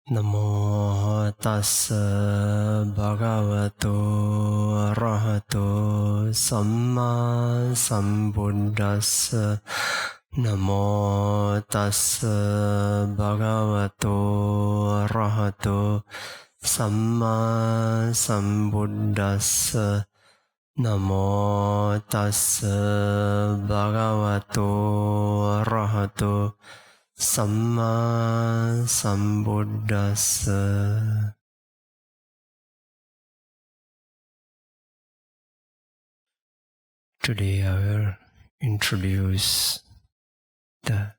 Namo tassa bhagavato arahato samma sambuddhassa. Namo tassa bhagavato arahato samma sambuddhassa. Namo tassa bhagavato arahato Samma Sambuddhassa. Today I will introduce the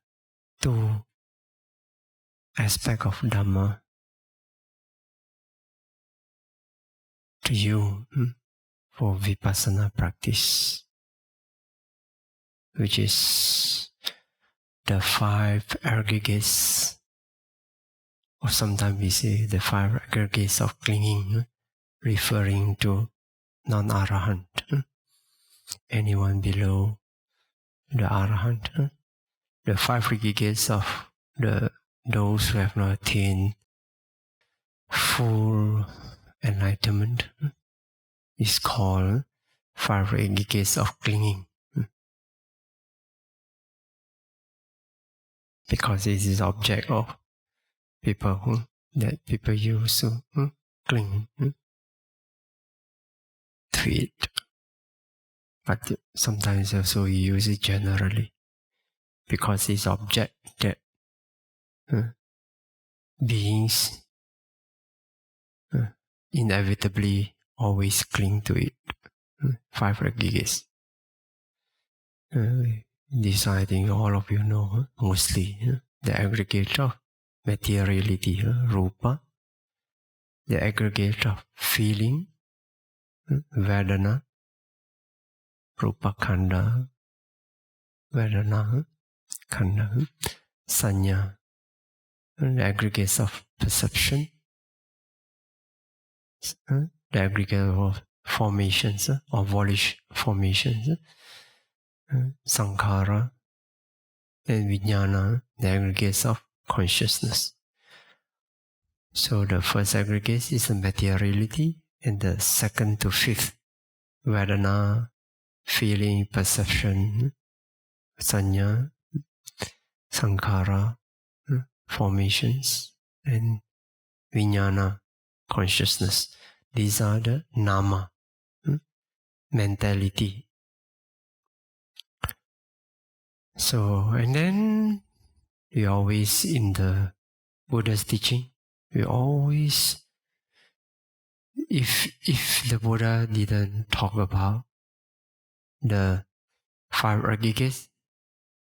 two aspects of Dhamma to you for Vipassana practice, which is the 5 aggregates, or sometimes we say the 5 aggregates of clinging, referring to non-arahant, anyone below the arahant. The 5 aggregates of those who have not attained full enlightenment is called 5 aggregates of clinging. Because it is object of people that people use to cling to it. But sometimes also we use it generally because it's object that beings inevitably always cling to it. 5 aggregates. This I think all of you know, mostly the aggregate of materiality, rupa, the aggregate of feeling, vedana, rupa khanda, vedana, khanda, sanya, the aggregates of perception, the aggregate of formations, or volish formations, sankhara, and vijnana, the aggregates of consciousness. So the first aggregate is the materiality, and the second to fifth, vedana, feeling, perception, sanya, sankhara, formations, and vijnana, consciousness. These are the nama, mentality. So, and then we always, in the Buddha's teaching, we always, if the Buddha didn't talk about the 5 aggregates,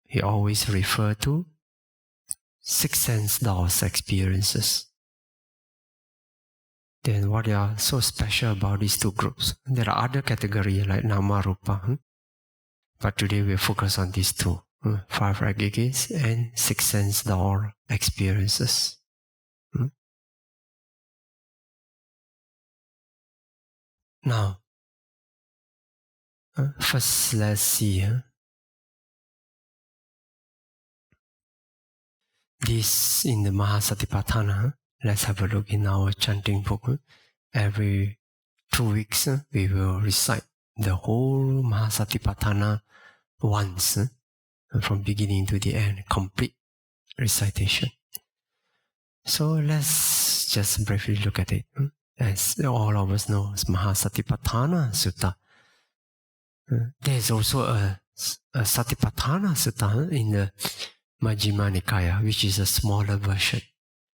he always referred to 6 sense doors experiences. Then what are so special about these 2 groups? There are other categories like nama, rupa, but today we focus on these 2. 5 aggregates and 6 sense door experiences. Now, first let's see this in the Mahāsatipaṭṭhāna. Let's have a look in our chanting book. Every 2 weeks we will recite the whole Mahāsatipaṭṭhāna once. From beginning to the end, complete recitation. So let's just briefly look at it. As all of us know, it's Mahāsatipaṭṭhānasuttaṁ. There's also a Satipaṭṭhāna Sutta in the Majjhima Nikaya, which is a smaller version.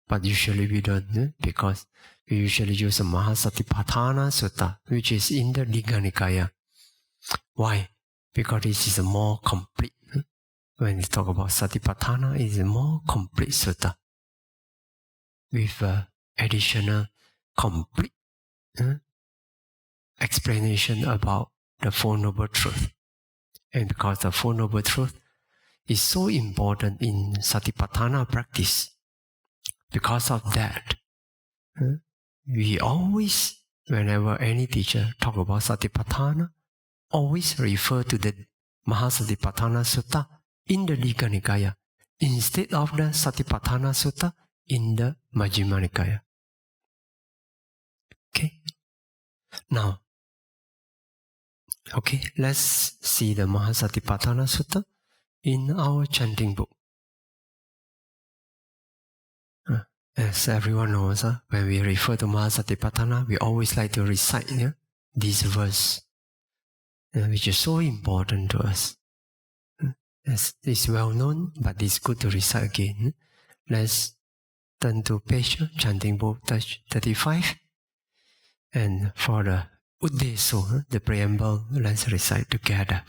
But usually we don't, because we usually use a Mahāsatipaṭṭhānasuttaṁ, which is in the Digha Nikaya. Why? Because this is a more complete. When we talk about Satipatthana, it is a more complete sutta with additional complete explanation about the Four Noble Truths. And because the Four Noble Truths is so important in Satipatthana practice, because of that, we always, whenever any teacher talk about Satipatthana, always refer to the Mahāsatipaṭṭhānasuttaṁ in the Digha Nikaya instead of the Satipatthana Sutta in the Majjhima Nikaya. Okay. Now, okay, let's see the Mahāsatipaṭṭhānasuttaṁ in our chanting book. As everyone knows, when we refer to Mahāsatipaṭṭhāna, we always like to recite this verse, which is so important to us. As it's well known, but it's good to recite again. Let's turn to page chanting book 35. And for the Uddeso, the preamble, let's recite together.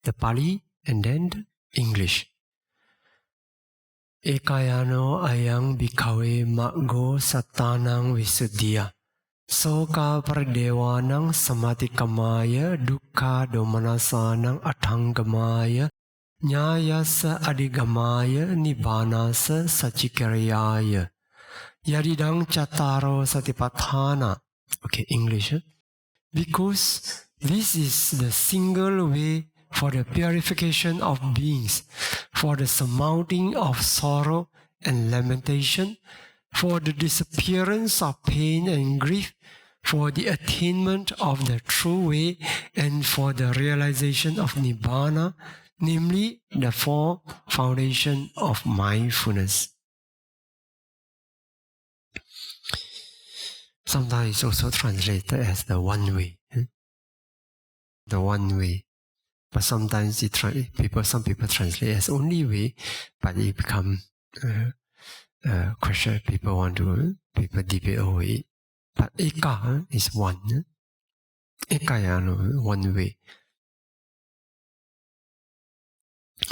The Pali and then the English. Ekayano ayang bhikkhave maggo sattanang visuddhiya soka pradevanang samatikamaya dukkha domanasanang athangamaya nyayasa adigamaya nibbanasa sachikarayaya yaridang cattaro satipatthāna. Okay, English. Because this is the single way for the purification of beings, for the surmounting of sorrow and lamentation, for the disappearance of pain and grief, for the attainment of the true way, and for the realization of Nibbana, namely the four foundations of mindfulness. Sometimes it's also translated as the one way. The one way. But sometimes some people translate as only way, but it becomes a question people debate over it. But eka is one. Ekayano, one way.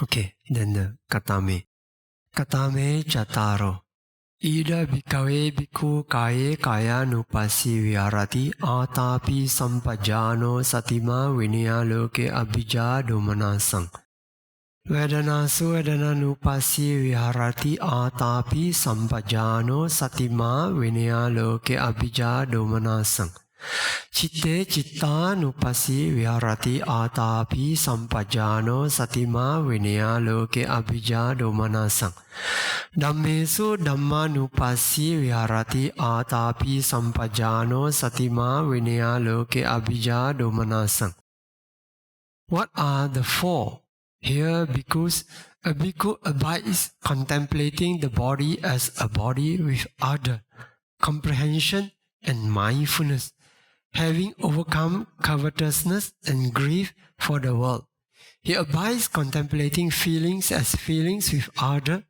Okay, then the katame. Katame cattaro. Ida bhikkhave bhikkhu kaye kaya nupasi viharati atapi sampajano satima vinaya loke abhijja domanasang. Vedanasu vedana nupasi viharati atapi sampajano satima vinaya loke abhijja domanasang. Chitte chitta nupasi viharati atapi sampajano satima vinaya loke abhijja domanasang. Dhammesu dhamma nupasi viharati atapi sampajano satima vinaya loke abhijja domanasang. What are the four? Here, because a bhikkhu abides contemplating the body as a body with order, comprehension and mindfulness, having overcome covetousness and grief for the world. He abides contemplating feelings as feelings with order,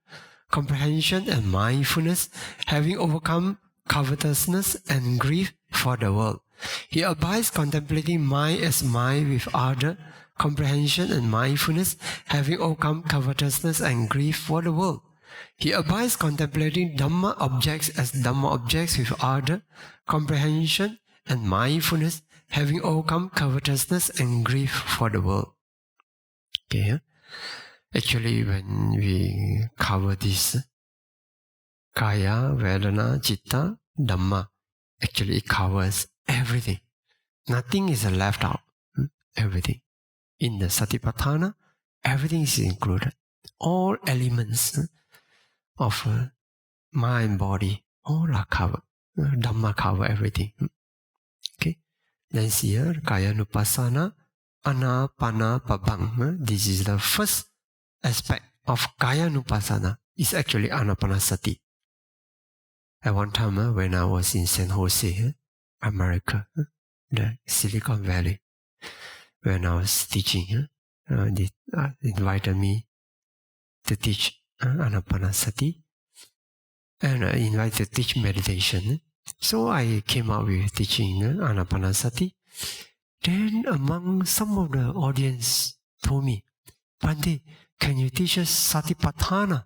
comprehension and mindfulness, having overcome covetousness and grief for the world. He abides contemplating mind as mind with order, comprehension and mindfulness, having overcome covetousness and grief for the world. He abides contemplating Dhamma objects as Dhamma objects with order, comprehension and mindfulness, having overcome covetousness and grief for the world. Okay. Actually, when we cover this Kaya, Vedana, Chitta, Dhamma, actually it covers everything. Nothing is left out. Everything. In the Satipatthāna, everything is included. All elements of mind, body, all are covered. Dhamma cover everything. Okay. Then see here, Kaya Nupassana, Anapanapabang. This is the first aspect of Kaya Nupassana. It's actually Anapanasati. At one time, when I was in San Jose, America, the Silicon Valley, when I was teaching, they invited me to teach Anapanasati and invited to teach meditation. So I came up with teaching Anapanasati. Then among some of the audience told me, Bhante, can you teach us Satipatthāna?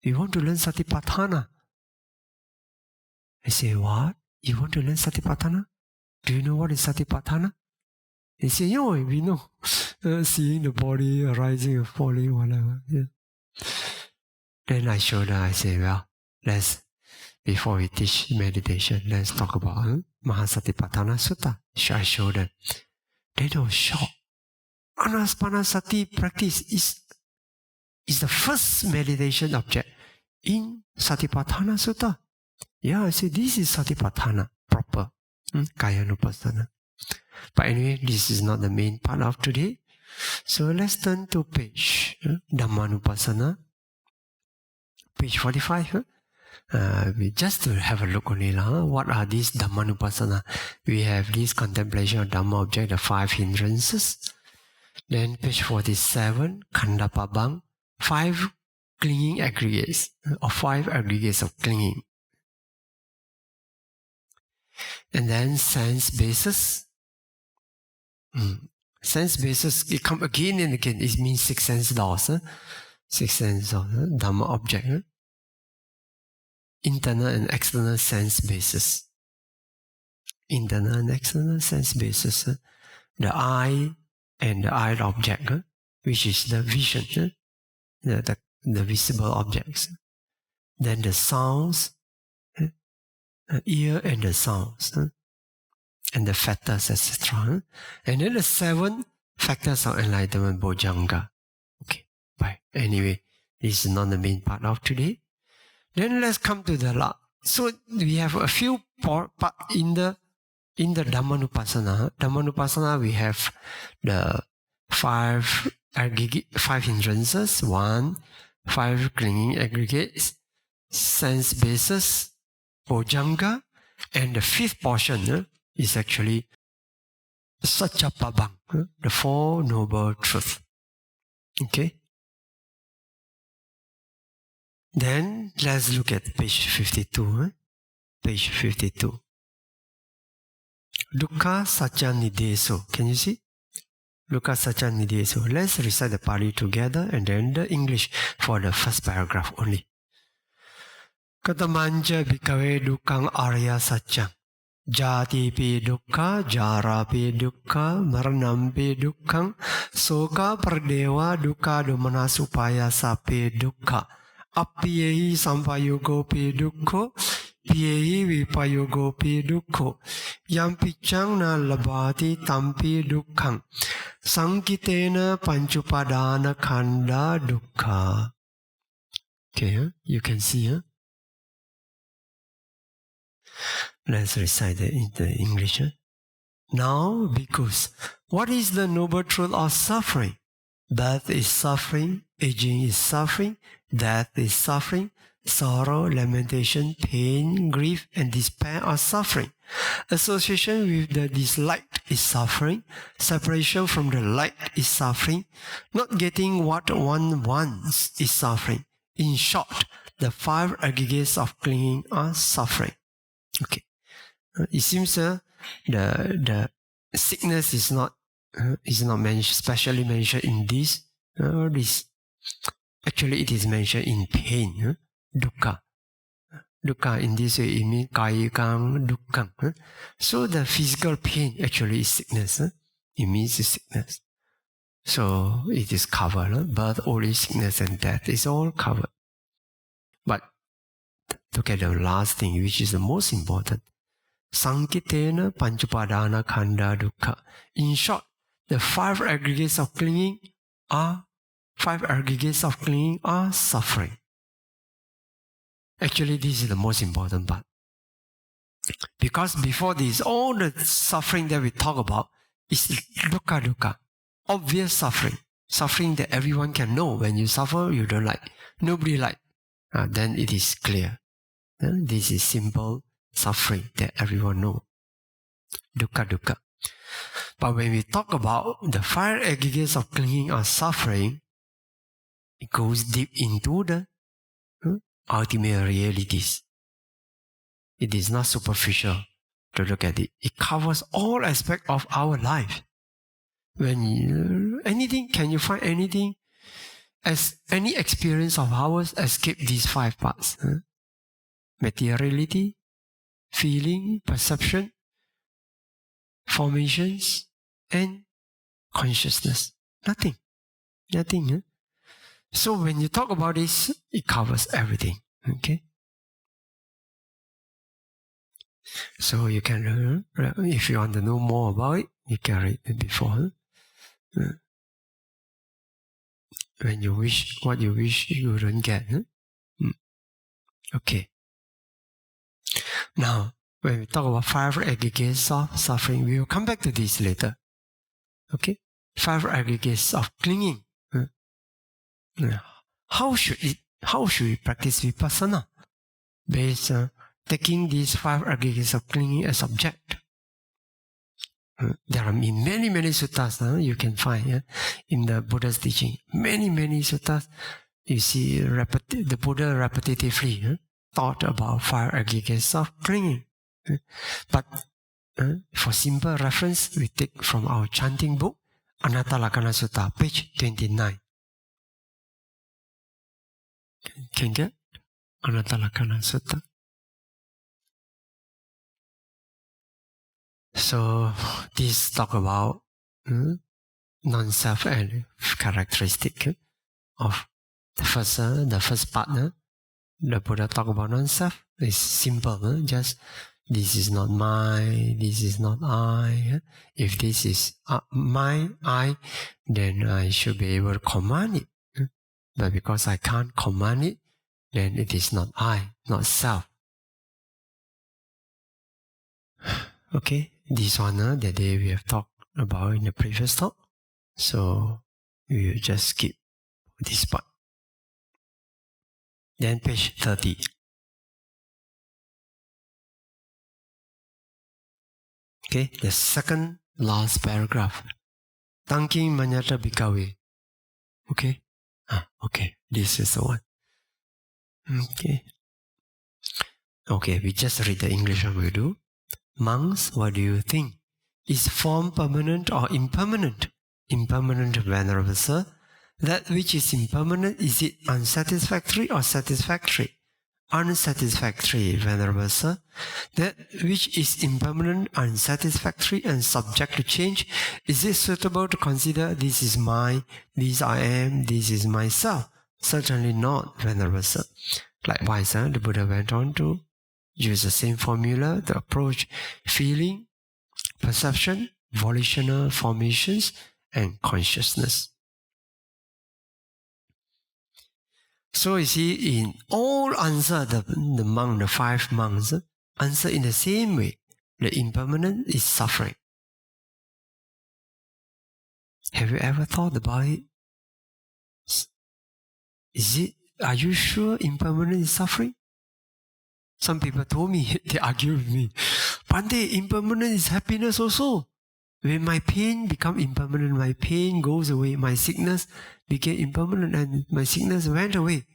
We want to learn Satipatthāna. I say, what? You want to learn Satipatthāna? Do you know what is Satipatthāna? They say, we know. Seeing the body arising and falling, whatever. Yeah. Then I showed her, I say, well, before we teach meditation, let's talk about Mahāsatipaṭṭhānasuttaṁ. I showed them. They were shocked. Anapanasati practice is the first meditation object. in Satipatthana Sutta. Yeah, I say this is Satipatthana, proper. Kayanupassana. But anyway, this is not the main part of today. So let's turn to page Dhammanupassana, page 45. We just to have a look on it. What are these Dhammanupassana? We have this contemplation of Dhamma object, the 5 hindrances. Then page 47, Khanda Pabang, 5 clinging aggregates, or 5 aggregates of clinging. And then sense basis. Sense basis, it comes again and again. It means 6 sense laws. 6 sense laws, Dhamma object. Internal and external sense basis. Internal and external sense basis. The eye and the eye object, which is the vision, the visible objects. Then the sounds, ear and the sounds. And the factors, etc. And then the 7 factors of enlightenment, Bojjhanga. Okay, bye. Anyway, this is not the main part of today. Then let's come to the last. So we have a few part in the Dhammanupassana. Dhammanupassana, we have the 5 hindrances, 1, 5 clinging aggregates, sense basis, Bojjhanga, and the 5th portion is actually Satchapabang, the 4 noble truths. Okay? Then let's look at page 52. Page 52. Dukkha Satcha Nideso. Can you see? Dukkha Satcha Nideso. Let's recite the Pali together and then the English for the first paragraph only. Katamanja bhikkhave dukkhang arya satchang. Jati pi dukkha, jara pi dukkha, maranam pi dukkhang, soka pardewa dukkha domanasupaya sape dukkha. Appiyehi sampayogo pi dukkho, piyehi vipayogo pi dukkho. Yam piccang na labati tampi dukkhang. Sankitena panchupadana khanda dukkha. Okay, you can see, Let's recite it in the English. Now, bhikkhus, what is the noble truth of suffering? Birth is suffering, aging is suffering, death is suffering, sorrow, lamentation, pain, grief, and despair are suffering. Association with the disliked is suffering, separation from the liked is suffering, not getting what one wants is suffering. In short, the 5 aggregates of clinging are suffering. Okay. It seems the sickness is not mentioned, specially mentioned in this. Actually, it is mentioned in pain, dukkha. Dukkha in this way it means kayikang dukkhang. So the physical pain actually is sickness. It means sickness. So it is covered. Birth, old age, sickness, and death is all covered. But look at the last thing, which is the most important. Sankitena panchupadana khanda dukkha. In short, the 5 aggregates of clinging are suffering. Actually, this is the most important part. Because before this, all the suffering that we talk about is dukkha. Obvious suffering. Suffering that everyone can know. When you suffer, you don't like. Nobody like. Then it is clear. This is simple suffering that everyone knows. Dukkha. But when we talk about the 5 aggregates of clinging or suffering, it goes deep into the ultimate realities. It is not superficial to look at it. It covers all aspects of our life. When can you find anything as any experience of ours escape these 5 parts? Materiality, feeling, perception, formations, and consciousness. Nothing. So when you talk about this, it covers everything. Okay? So you can, if you want to know more about it, you can read it before. When you wish what you wish you don't get. Okay. Now, when we talk about 5 aggregates of suffering, we will come back to this later. Okay? 5 aggregates of clinging. How should we practice Vipassana? Based on taking these 5 aggregates of clinging as object. There are many suttas you can find in the Buddha's teaching. Many suttas. You see the Buddha repetitively taught about 5 aggregates of clinging. But for simple reference, we take from our chanting book, Anattalakkhaṇasuttaṁ, page 29. Can get Anattalakkhaṇasuttaṁ. So this talk about non-self and characteristic of the first part. The Buddha talk about non-self is simple. Just this is not mine, this is not I. If this is my I, then I should be able to command it. But because I can't command it, then it is not I, not self. Okay, this one that day we have talked about in the previous talk. So we will just skip this part. Then page 30. Okay, the second last paragraph. Tangking manyata bhikkhave. Okay? Okay, this is the one. Okay, we just read the English one we do. Monks, what do you think? Is form permanent or impermanent? Impermanent, Venerable Sir. That which is impermanent, is it unsatisfactory or satisfactory? Unsatisfactory, Venerable Sir. That which is impermanent, unsatisfactory and subject to change, is it suitable to consider this is mine, this I am, this is myself? Certainly not, Venerable Sir. Likewise, the Buddha went on to use the same formula to approach feeling, perception, volitional formations, and consciousness. So you see, in all answer, the 5 monks answer in the same way. The impermanent is suffering. Have you ever thought about it? Are you sure impermanent is suffering? Some people told me, they argue with me, Bhante, impermanent is happiness also. When my pain become impermanent, my pain goes away, my sickness became impermanent and my sickness went away.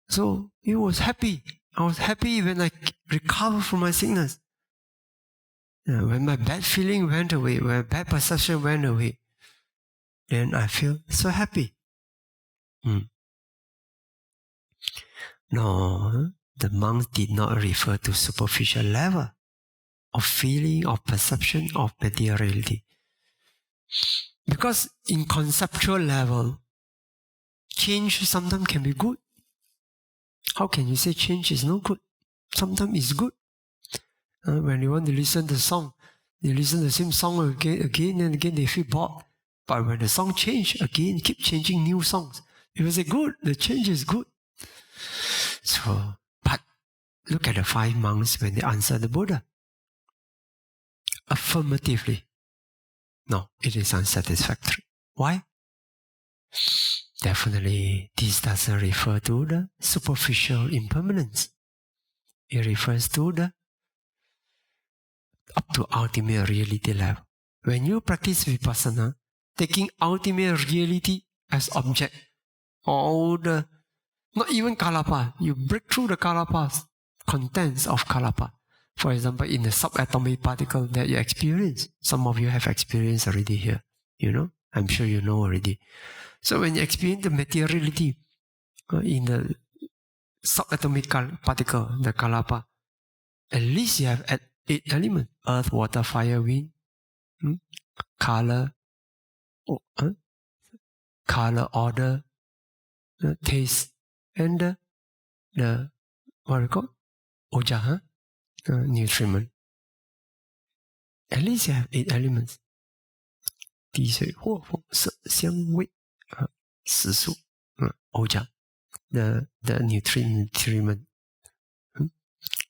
So it was happy. I was happy when I recovered from my sickness. When my bad feeling went away, when bad perception went away, then I feel so happy. No, the monks did not refer to superficial level of feeling, of perception, of materiality. Because in conceptual level, change sometimes can be good. How can you say change is no good? Sometimes it's good. When you want to listen to the song, they listen to the same song again and again, they feel bored. But when the song change again, keep changing new songs. You will say, good, the change is good. So, but look at the 5 monks when they answer the Buddha. Affirmatively, no, it is unsatisfactory. Why? Definitely, this doesn't refer to the superficial impermanence. It refers to the up to ultimate reality level. When you practice Vipassana, taking ultimate reality as object, all the, not even kalapa, you break through the kalapa's contents of kalapa. For example, in the subatomic particle that you experience, some of you have experienced already here, I'm sure you know already. So when you experience the materiality in the subatomic particle, the kalapa, at least you have 8 elements: earth, water, fire, wind, color, order, taste, and the what we call oja, nutriment. At least you have 8 elements. 地水火风色香味食宿oja. the nutriment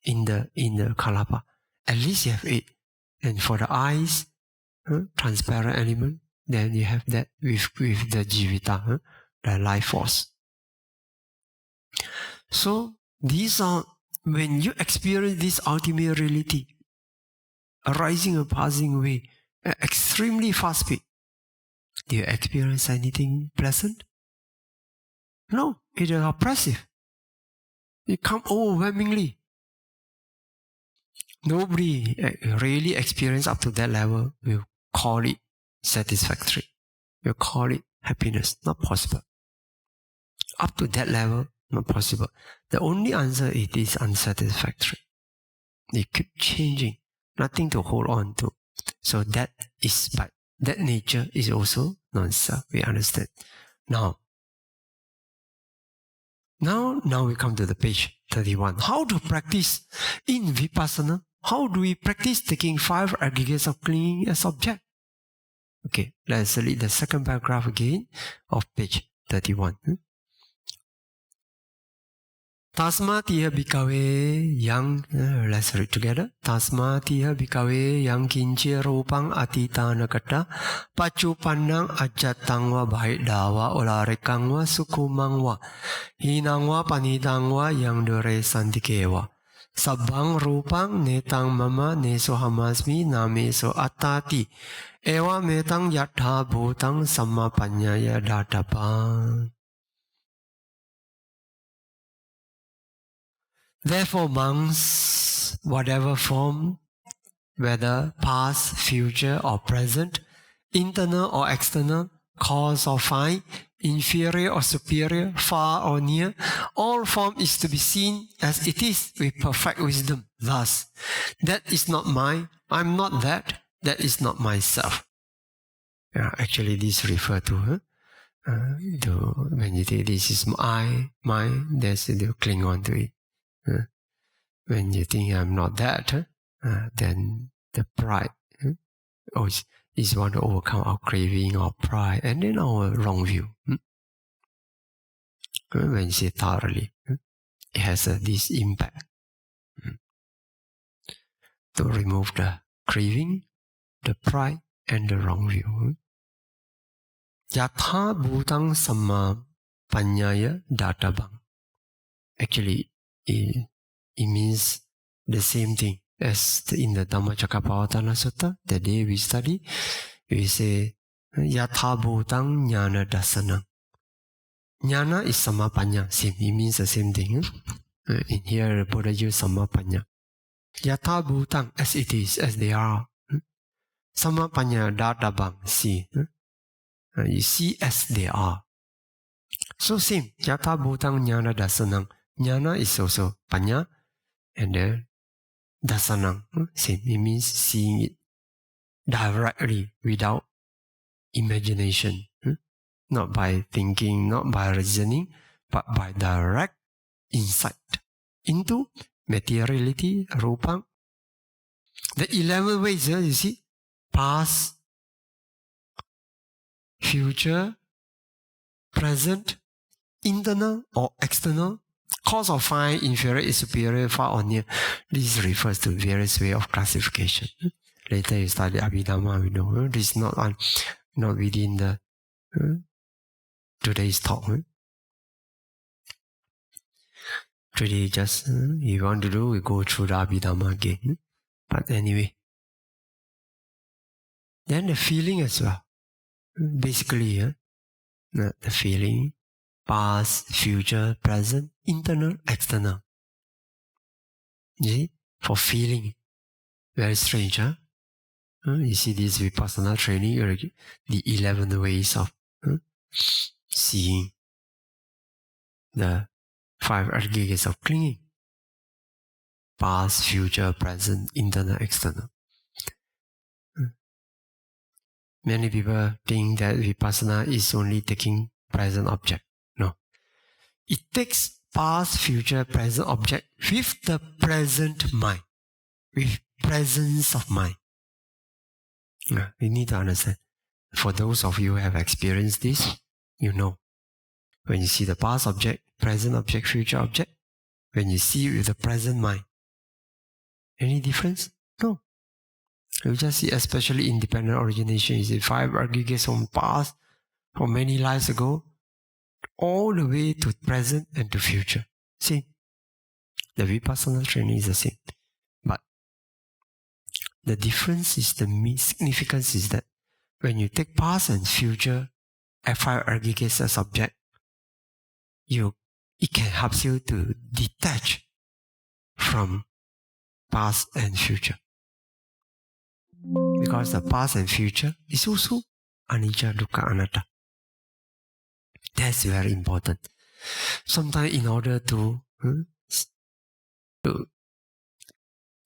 in the kalapa. At least you have 8. And for the eyes, transparent element, then you have that with the jivita, the life force. So these are, when you experience this ultimate reality, arising and passing away at extremely fast speed, do you experience anything pleasant? No, it is oppressive. It comes overwhelmingly. Nobody really experienced up to that level will call it satisfactory. Will call it happiness. Not possible. Up to that level, not possible. The only answer, it is unsatisfactory. It keeps changing. Nothing to hold on to. So that is, but that nature is also non-self. We understand. Now we come to the page 31. How to practice in Vipassana? How do we practice taking 5 aggregates of clinging as object? Okay, let's read the second paragraph again of page 31. Tasmatiya bhikkhave yang, let's read together. Tasmatiya bhikkhave yang kinche rupang atitanakata pachupannang ajatang va bhaidha va olarekang va sukumang va hinang va panidang va yang dore santike va sabbang rupang netang mama neso hamasmi nameso attati eva metang yatha bhutang sammapanyaya datapang. Therefore, monks, whatever form, whether past, future, or present, internal or external, coarse or fine, inferior or superior, far or near, all form is to be seen as it is with perfect wisdom. Thus, that is not mine, I'm not that, that is not myself. Actually, this refers to when you think this is mine, there's you cling on to it. When you think I'm not that, then the pride is want to overcome our craving or pride, and then our wrong view. When you say thoroughly, it has this impact to remove the craving, the pride, and the wrong view. Yatha bhutang samma panyaya databang. Actually, it means the same thing as in the Dhammacakkappavattana the day we study. We say Yatha bhutang jnana dasanam. Jnana is sammapanya, same. It means the same thing. In here, the Buddha used sammapanya. Yatha bhutang, as it is, as they are. Sammapanya databang, see. You see as they are. So same. Yatha bhutang jnana dasanam. Jnana is also panya, and then dasanam, same. It means seeing it directly without imagination. Not by thinking, not by reasoning, but by direct insight into materiality, rupang. The 11 ways, you see, past, future, present, internal or external, cause or fine, inferior is superior, far or near. This refers to various ways of classification. Later you study Abhidhamma, we know this is not within the today's talk. Today just, you want to do, we go through the Abhidhamma again. But anyway. Then the feeling as well. Basically, the feeling, past, future, present, internal, external. You see? For feeling. Very strange, huh? You see this Vipassana training, the 11 ways of seeing the 5 aggregates of clinging. Past, future, present, internal, external. Many people think that Vipassana is only taking present object. No. It takes past, future, present object with the present mind. With presence of mind. We need to understand. For those of you who have experienced this, you know. When you see the past object, present object, future object, when you see with the present mind. Any difference? No. You just see especially independent origination. You see 5 aggregates from past, from many lives ago, all the way to present and to future. See, the Vipassana training is the same. But the difference is, the significance is that when you take past and future F5 aggregates as object, it can help you to detach from past and future. Because the past and future is also anicca, dukkha, anatta. That's very important. Sometimes in order to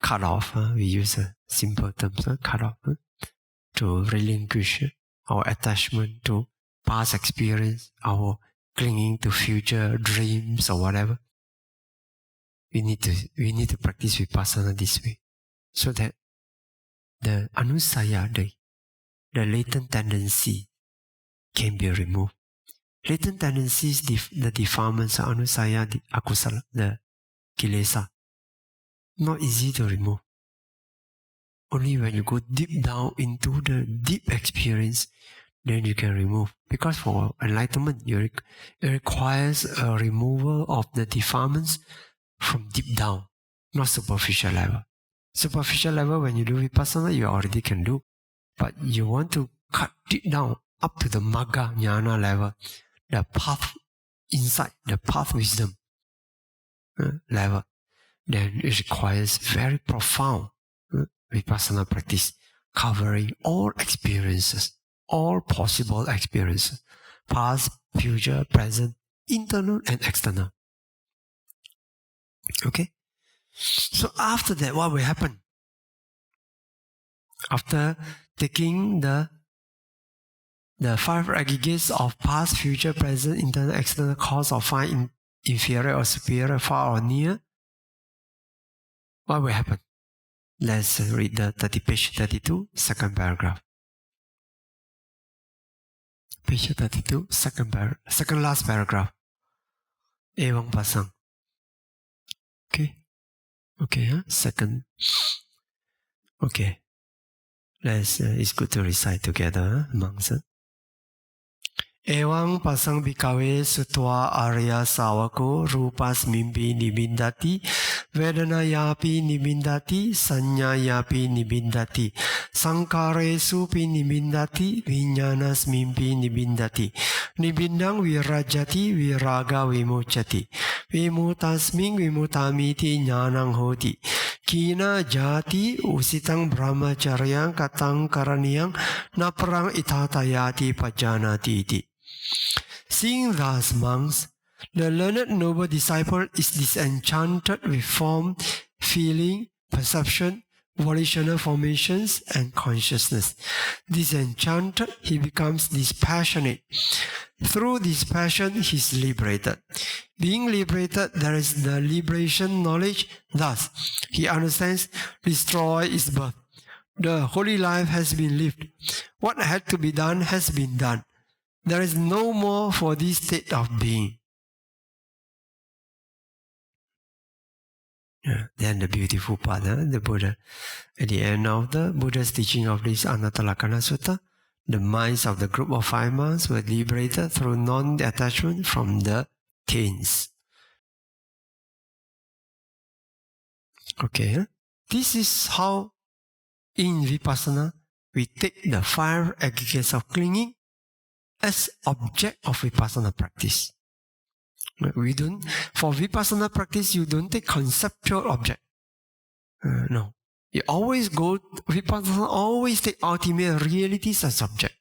cut off, we use a simple term, cut off, to relinquish our attachment to past experience, our clinging to future dreams or whatever. We need to practice Vipassana this way, so that the anusaya, the latent tendency, can be removed. Latent tendencies, the defilements, anusaya, the akusala, the kilesa, not easy to remove. Only when you go deep down into the deep experience, then you can remove. Because for enlightenment, it requires a removal of the defilements from deep down, not superficial level. Superficial level, when you do Vipassana, you already can do. But you want to cut deep down up to the Magga Jnana level, the path insight, the path wisdom level. Then it requires very profound Vipassana practice, covering all experiences, all possible experiences, past, future, present, internal and external. Okay? So after that, what will happen? After taking the 5 aggregates of past, future, present, internal, external cause of 5 inferior or superior, far or near, what will happen? Let's read the page 32, second paragraph. Page 32, second last paragraph. Evang pasang. Okay, second. Okay. It's good to recite together, monks. Evang pasang bhikkhave sutva arya savako rupas mimpi nibindati vedanayapi nibindati sanyayapi nibindati sankharesu pi nibindati vinyanas mimpi nibindati nibindang virajati viraga vimucchati vimutasming vimutamiti jnanang hoti kina jati usitang brahmacharyang katang karaniyang naparang itatayati pajanati iti. Seeing thus, monks, the learned noble disciple is disenchanted with form, feeling, perception, volitional formations, and consciousness. Disenchanted, he becomes dispassionate. Through dispassion, he is liberated. Being liberated, there is the liberation knowledge. Thus, he understands, destroy is birth. The holy life has been lived. What had to be done has been done. There is no more for this state of being. Then the beautiful part, the Buddha, at the end of the Buddha's teaching of this Anattalakkhaṇasuttaṁ, the minds of the group of 5 monks were liberated through non-attachment from the taints. Okay, this is how in Vipassana we take the 5 aggregates of clinging as object of Vipassana practice. For Vipassana practice, you don't take conceptual object. No. You always Vipassana always take ultimate realities as object.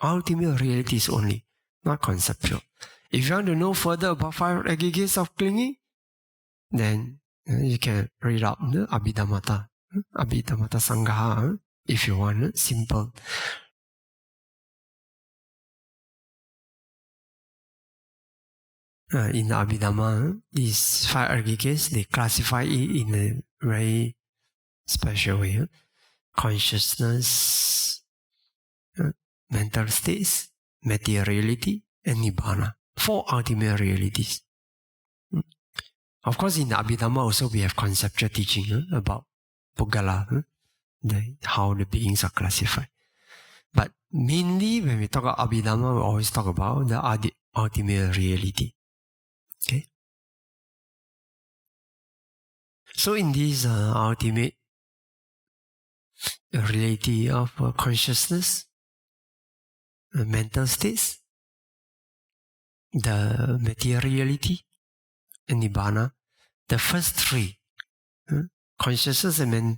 Ultimate realities only, not conceptual. If you want to know further about 5 aggregates of clinging, then you can read up the Abhidhammata Sanghaha, if you want, simple. In the Abhidhamma, these 5 aggregates, they classify it in a very special way. Consciousness, mental states, materiality, and Nibbana. 4 ultimate realities. Of course, in the Abhidhamma also we have conceptual teaching about Puggala, how the beings are classified. But mainly when we talk about Abhidhamma, we always talk about the ultimate reality. Okay? So in this ultimate reality of consciousness, mental states, the materiality, and Nibbana, the first 3, consciousness and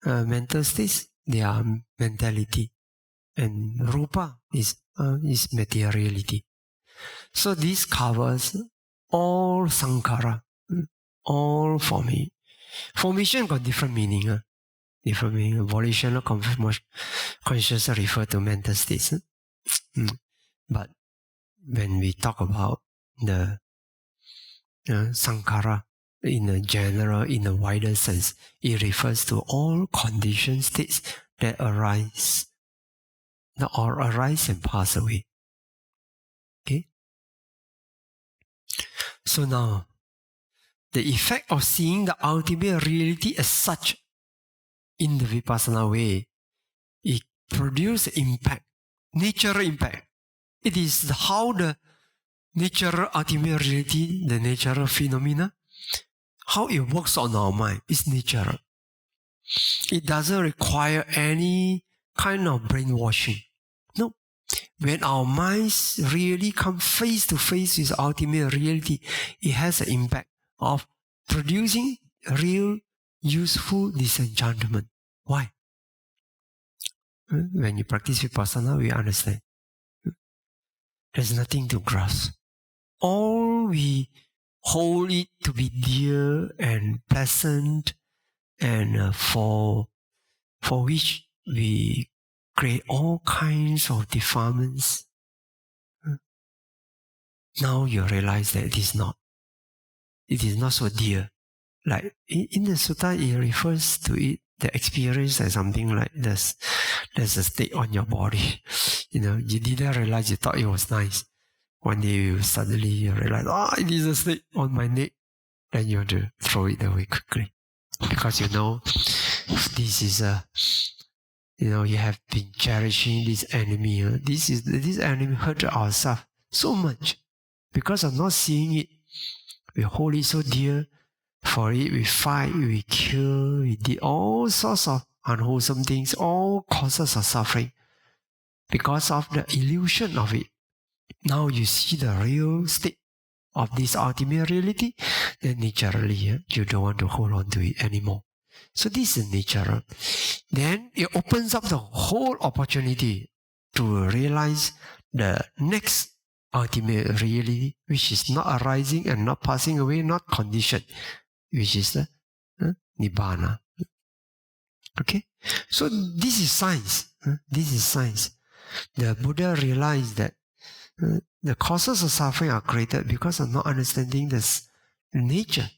mental states, they are mentality, and Rupa is materiality. So this covers all sankhara, all formation. Formation got different meaning. Different meaning. Volitional consciousness refer to mental states. But when we talk about the sankhara in a general, in a wider sense, it refers to all conditioned states that arise and pass away. Okay? So now, the effect of seeing the ultimate reality as such in the Vipassana way, it produces impact, natural impact. It is how the natural ultimate reality, the natural phenomena, how it works on our mind is natural. It doesn't require any kind of brainwashing. No. When our minds really come face to face with ultimate reality, it has an impact of producing real, useful disenchantment. Why? When you practice Vipassana, we understand. There's nothing to grasp. All we hold it to be dear and pleasant, and for which we create all kinds of defilements. Now you realize that it is not so dear. Like in the sutta, it refers to it, the experience as something like this. There's a state on your body. You didn't realize, you thought it was nice. One day you suddenly realize, it is a state on my neck. Then you have to throw it away quickly. Because this is you have been cherishing this enemy. This enemy hurt ourselves so much. Because of not seeing it, we hold it so dear. For it, we fight, we kill, we did all sorts of unwholesome things, all causes of suffering. Because of the illusion of it. Now you see the real state of this ultimate reality, then naturally you don't want to hold on to it anymore. So this is natural. Then it opens up the whole opportunity to realize the next ultimate reality, which is not arising and not passing away, not conditioned, which is the Nibbana. Okay? So this is science. This is science. The Buddha realized that the causes of suffering are created because of not understanding the nature,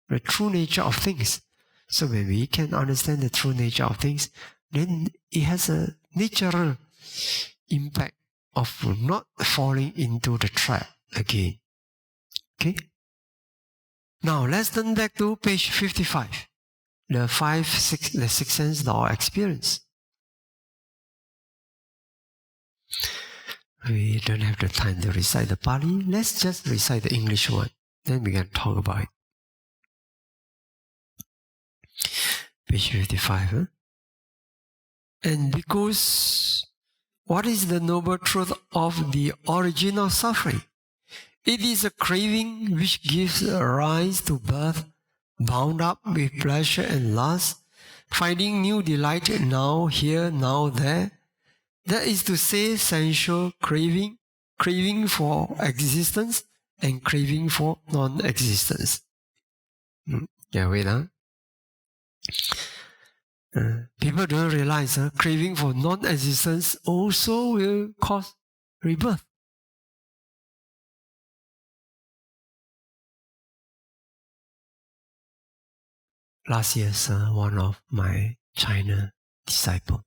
the true nature of things. So when we can understand the true nature of things, then it has a natural impact of not falling into the trap again. Okay? Now let's turn back to page 55. The six sense law experience. We don't have the time to recite the Pali. Let's just recite the English one. Then we can talk about it. Page 55. And because what is the noble truth of the origin of suffering? It is a craving which gives rise to birth, bound up with pleasure and lust, finding new delight now here, now there. That is to say, sensual craving, craving for existence, and craving for non-existence. Wait. People don't realize craving for non-existence also will cause rebirth. Last year, one of my China disciples,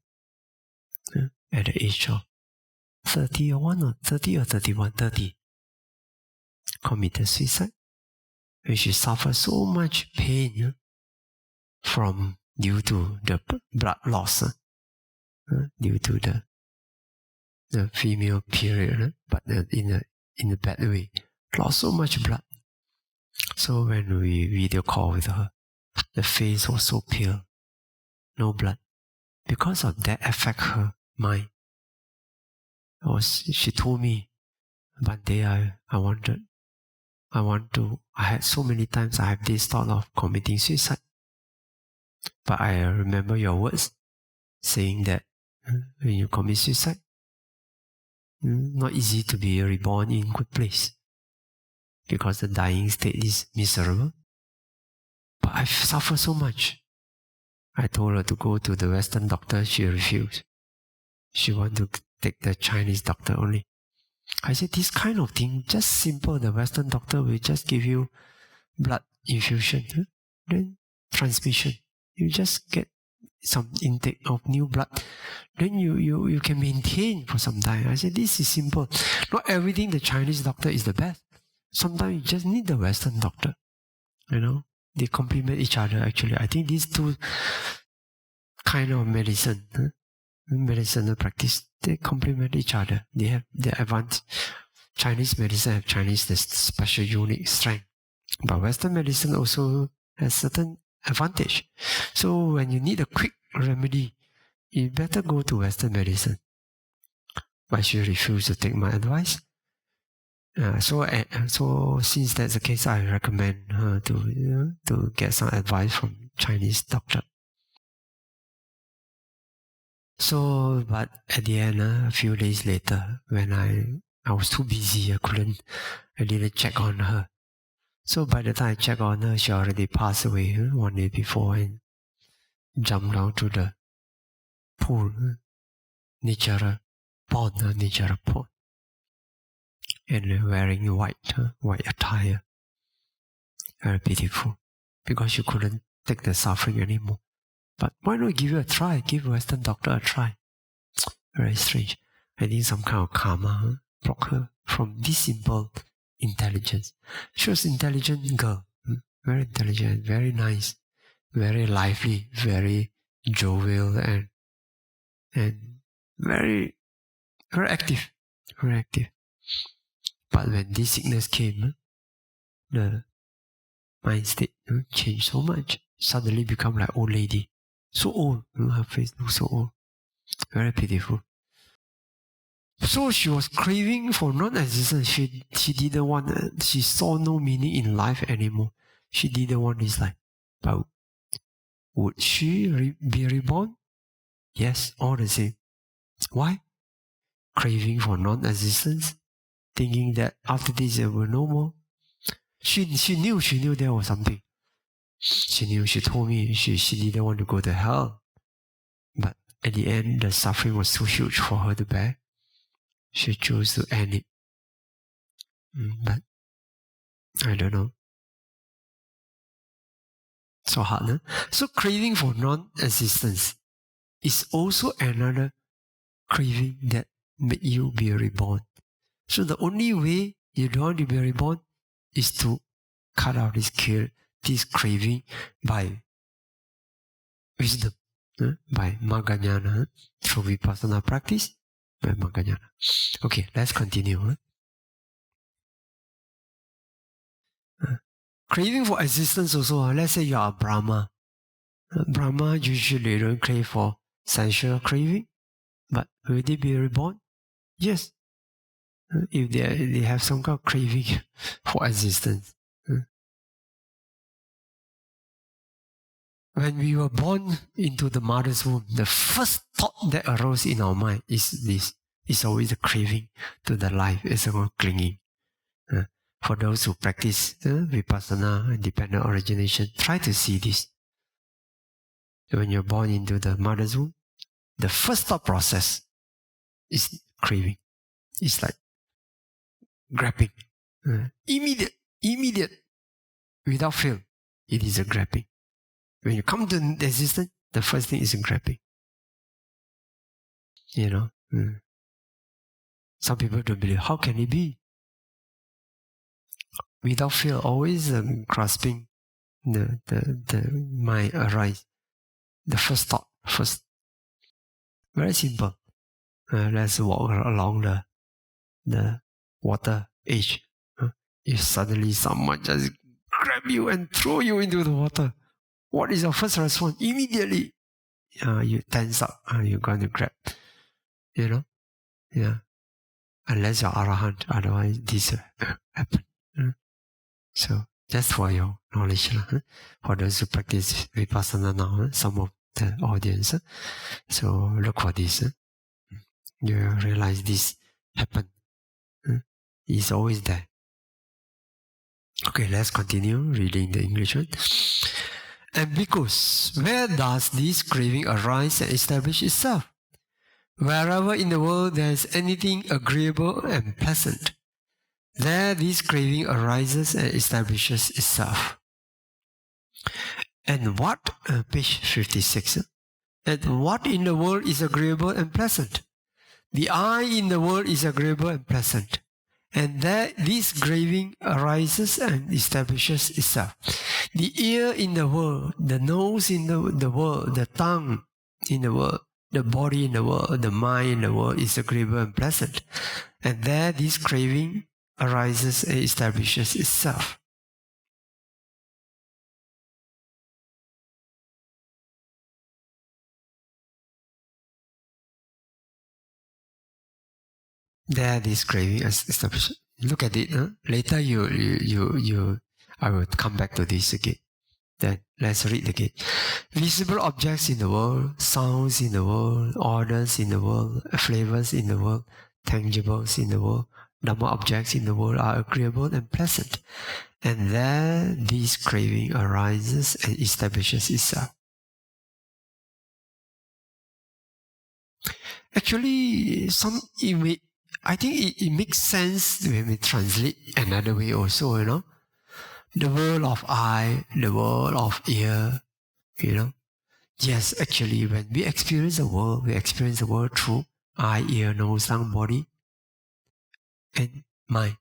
at the age of 31 or 30 or 31, 30, committed suicide. And she suffered so much pain due to the blood loss, due to the female period, but in a bad way. Lost so much blood. So when we video call with her, the face was so pale, no blood. Because of that affect her mind. She told me, Bhante, I had so many times I have this thought of committing suicide. But I remember your words saying that when you commit suicide, not easy to be reborn in good place because the dying state is miserable. But I've suffered so much. I told her to go to the Western doctor. She refused. She wanted to take the Chinese doctor only. I said, this kind of thing, just simple. The Western doctor will just give you blood infusion, then transmission. You just get some intake of new blood. Then you can maintain for some time. I said, this is simple. Not everything the Chinese doctor is the best. Sometimes you just need the Western doctor. They complement each other actually. I think these two kind of medicinal practice, they complement each other. They have their advantage. Chinese medicine have the special unique strength. But Western medicine also has certain advantage. So when you need a quick remedy, you better go to Western medicine. But she refused to take my advice. So since that's the case, I recommend her to get some advice from Chinese doctor. So, but at the end, a few days later, when I was too busy, I didn't check on her. So by the time I checked on her, she already passed away 1 day before and jumped down to the pool, natural pond, and wearing white attire. Very beautiful, because she couldn't take the suffering anymore. But why not give it a try? Give Western doctor a try. Very strange. I think some kind of karma blocked her from this simple intelligence. She was an intelligent girl, very intelligent, very nice, very lively, very jovial, and very active, very active. But when this sickness came, the mind state changed so much. Suddenly become like old lady. So old, her face looks so old. Very beautiful. So she was craving for non-existence. She didn't want, she saw no meaning in life anymore. She didn't want this life. But would she be reborn? Yes, all the same. Why? Craving for non-existence, thinking that after this there will no more. She knew there was something. She told me she didn't want to go to hell. But at the end, the suffering was too huge for her to bear. She chose to end it. But I don't know. So hard, huh? So craving for non-existence is also another craving that make you be reborn. So the only way you don't want to be reborn is to cut out this craving by wisdom, by Mahañāṇa, through Vipassana practice, by Mahañāṇa. Okay, let's continue. Craving for existence also, let's say you are a Brahma. Brahma usually don't crave for sensual craving, but will they be reborn? Yes. If they have some kind of craving for existence. When we were born into the mother's womb, the first thought that arose in our mind is this. It's always a craving to the life. It's a clinging. For those who practice Vipassana and dependent origination, try to see this. When you're born into the mother's womb, the first thought process is craving. It's like grabbing. Immediate. Without fail, it is a grabbing. When you come to existence, the first thing is a grabbing. Some people don't believe. How can it be? Without fear, always grasping the mind arise. The first thought, very simple. Let's walk along the water edge. If suddenly someone just grab you and throw you into the water, what is your first response? Immediately, you tense up. You're going to grab. Yeah. Unless you're Arahant, otherwise this will happen. So just for your knowledge, for those who practice Vipassana now, some of the audience. So look for this. You realize this happen. It's always there. Okay, let's continue reading the English one. And because where does this craving arise and establish itself? Wherever in the world there is anything agreeable and pleasant, there this craving arises and establishes itself. And what, page 56, and what in the world is agreeable and pleasant? The eye in the world is agreeable and pleasant. And there this craving arises and establishes itself. The ear in the world, the nose in the world, the tongue in the world, the body in the world, the mind in the world is agreeable and pleasant. And there this craving arises and establishes itself. There this craving is established. Look at it. Later I will come back to this again. Then let's read again. Visible objects in the world, sounds in the world, odors in the world, flavors in the world, tangibles in the world, Dhamma objects in the world are agreeable and pleasant. And there this craving arises and establishes itself. Actually, I think it makes sense when we translate another way also, The world of eye, the world of ear, Yes, actually, when we experience the world through eye, ear, nose, tongue, body, and mind.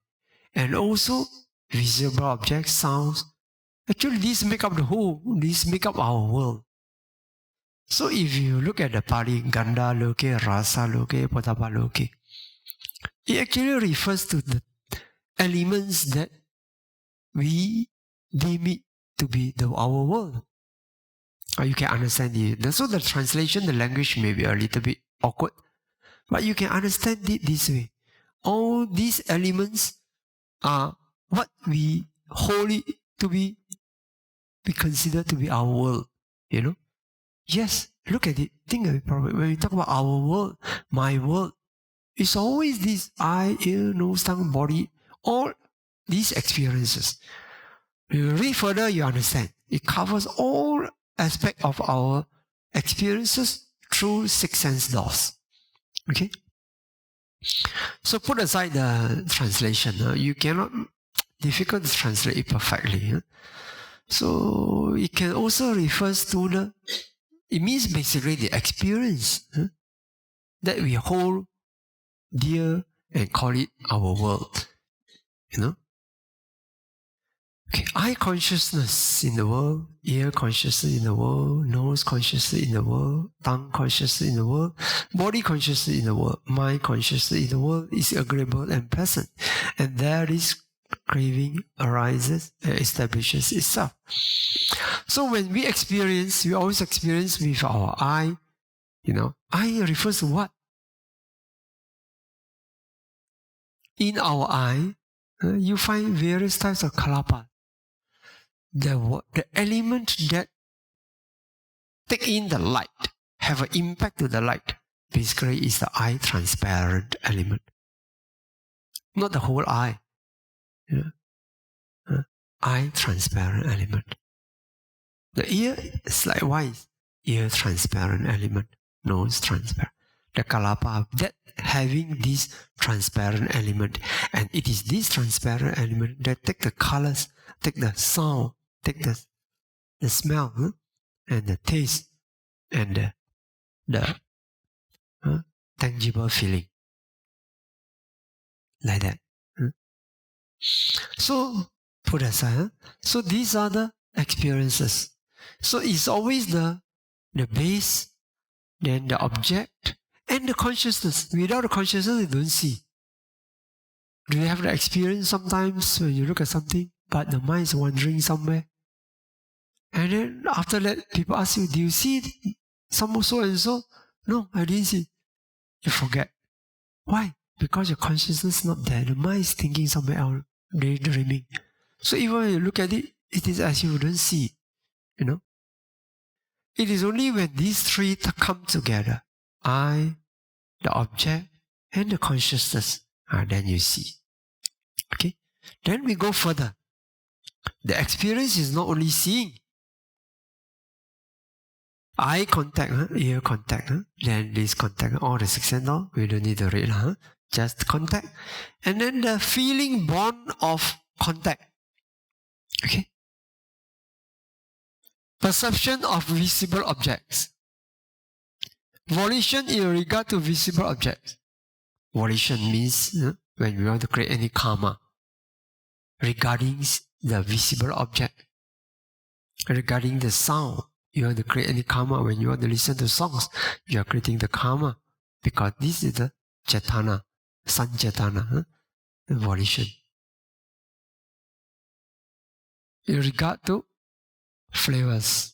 And also, visible objects, sounds. Actually, these make up our world. So if you look at the Pali, Gandha Loke, Rasa Loke, Potapa Loke, it actually refers to the elements that we deem it to be our world. You can understand it. So the translation, the language may be a little bit awkward, but you can understand it this way. All these elements are what we hold it to be, we consider to be our world, Yes, look at it. Think of it properly. When we talk about our world, my world, it's always this eye, ear, nose, tongue, body, all these experiences. You read further, you understand. It covers all aspects of our experiences through six sense doors. Okay? So put aside the translation. You cannot, difficult to translate it perfectly. So it can also refers to it means basically the experience that we hold dear and call it our world. Okay, eye consciousness in the world, ear consciousness in the world, nose consciousness in the world, tongue consciousness in the world, body consciousness in the world, mind consciousness in the world is agreeable and pleasant. And there this craving arises and establishes itself. So when we always experience with our eye, eye refers to what? In our eye, you find various types of kalapa. The element that take in the light, have an impact to the light, basically is the eye transparent element. Not the whole eye. Eye transparent element. The ear is likewise ear transparent element, nose transparent. The kalapa, that having this transparent element, and it is this transparent element that take the colors, take the sound, take the smell, and the taste, and the tangible feeling. like that. So, put aside. So these are the experiences. So it's always the base, then the object, and the consciousness. Without the consciousness, you don't see. Do you have the experience sometimes when you look at something, but the mind is wandering somewhere? And then after that, people ask you, do you see some so and so? No, I didn't see. You forget. Why? Because your consciousness is not there. The mind is thinking somewhere else, daydreaming. So even when you look at it, it is as you don't see it. You know? It is only when these three come together, I, the object, and the consciousness, then you see. Okay? Then we go further. The experience is not only seeing. Eye contact, ear contact, then this contact, all the six senses, we don't need to read, just contact. And then the feeling bond of contact. Okay? Perception of visible objects. Volition in regard to visible objects. Volition means when we want to create any karma regarding the visible object. Regarding the sound, you want to create any karma. When you want to listen to songs, you are creating the karma. Because this is the cetana, sancetana, the volition. In regard to flavors.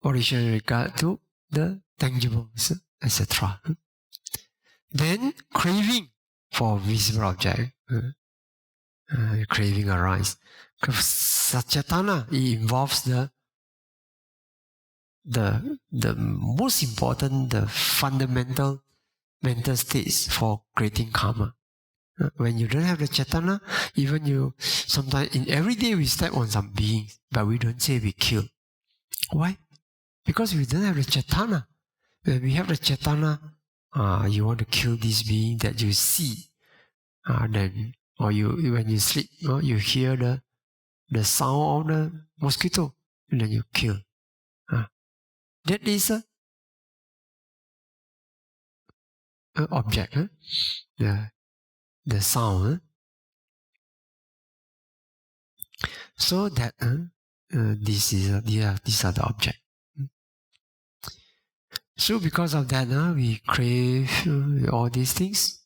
Volition in regard to the tangibles, etc. Then craving for visible object. Craving arise. Satchatana, it involves the most important, the fundamental mental states for creating karma. When you don't have the cetana, even you, sometimes in every day we step on some beings, but we don't say we kill. Why? Because we don't have the cetana. When we have the cetana, you want to kill this being that you see, then, or when you sleep, you hear the sound of the mosquito, and then you kill. That is a object. The sound. So that these are the object. So because of that, we crave all these things.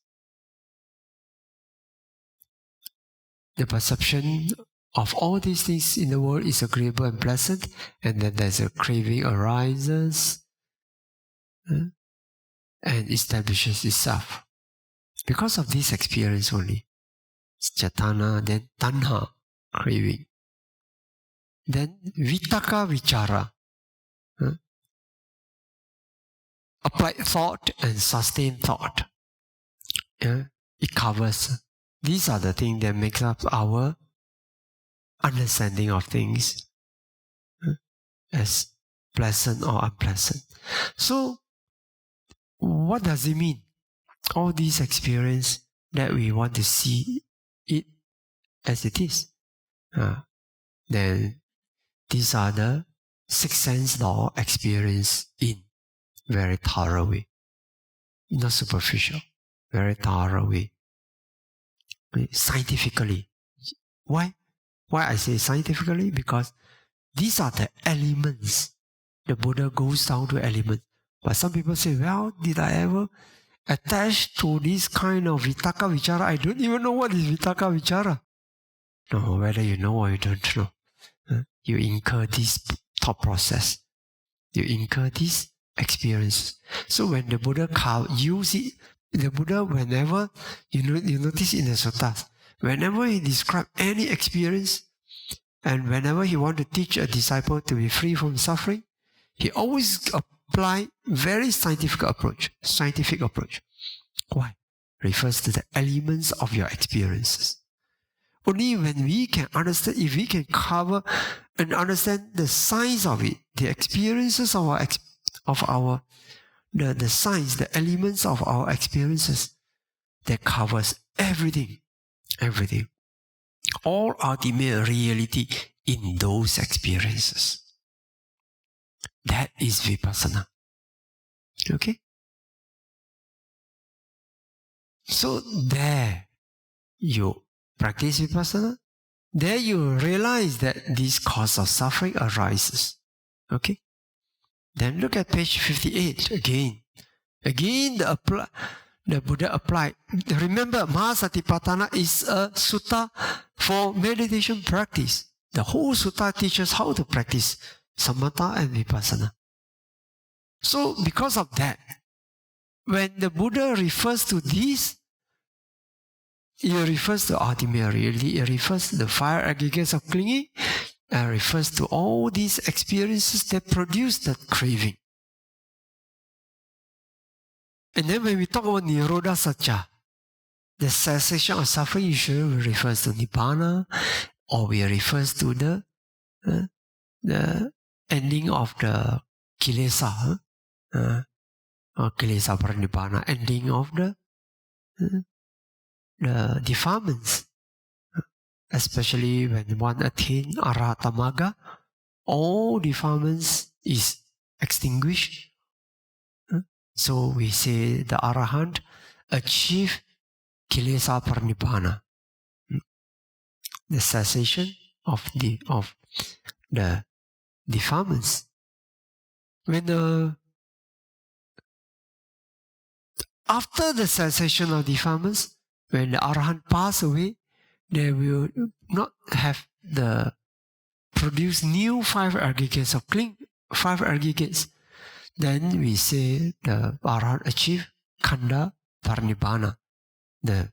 The perception of all these things in the world is agreeable and pleasant, and then there's a craving arises and establishes itself. Because of this experience only, cetana, then tanha, craving. Then vitakka vichara, applied thought and sustained thought. It covers. These are the things that makes up our understanding of things as pleasant or unpleasant. So, what does it mean? All these experience that we want to see it as it is. Then these are the six sense law experience in very thorough way. Not superficial, very thorough way. Scientifically. Why? Why I say scientifically? Because these are the elements. The Buddha goes down to elements. But some people say, well, did I ever attach to this kind of vitakka vichara? I don't even know what is vitakka vichara. No, whether you know or you don't know. You incur this thought process. You incur this experience. So when the Buddha use it, the Buddha, whenever, you notice in the suttas, whenever he describes any experience, and whenever he wants to teach a disciple to be free from suffering, he always apply very scientific approach. Why? Refers to the elements of your experiences. Only when we can understand, if we can cover and understand the science of it, the experiences of the science, the elements of our experiences, that covers everything. All ultimate reality in those experiences. That is Vipassana. Okay? So there you practice Vipassana, there you realize that this cause of suffering arises. Okay? Then look at page 58 again. Again, the Buddha applied. Remember, Mahāsatipaṭṭhāna is a sutta for meditation practice. The whole sutta teaches how to practice samatha and vipassana. So, because of that, when the Buddha refers to this, he refers to ultimate reality, he refers to the 5 aggregates of clinging, and refers to all these experiences that produce that craving. And then when we talk about Nirodha Satya, the cessation of suffering usually refers to Nibbana, or we refers to the ending of the kilesa, or kilesa paranibbana, ending of the defilements. Especially when one attains arahata magga, all defilements is extinguished. So we say the arahant achieve kilesa paranibbana, the cessation of the defilements. When after the cessation of defilements, when the arahant pass away, they will not have produce new 5 aggregates of cling, 5 aggregates. Then we say the arahant achieve khanda paranibbana, the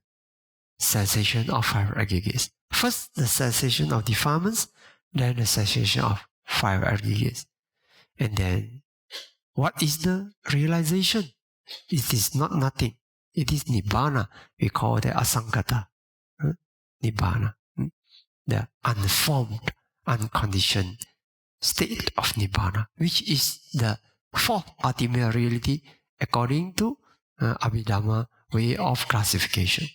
cessation of 5 aggregates. First, the cessation of defilements, then the cessation of 5 aggregates. And then, what is the realization? It is not nothing. It is nibbana. We call it asankata. Nibbana. The unformed, unconditioned state of nibbana, which is the 4th ultimate reality according to Abhidhamma way of classification.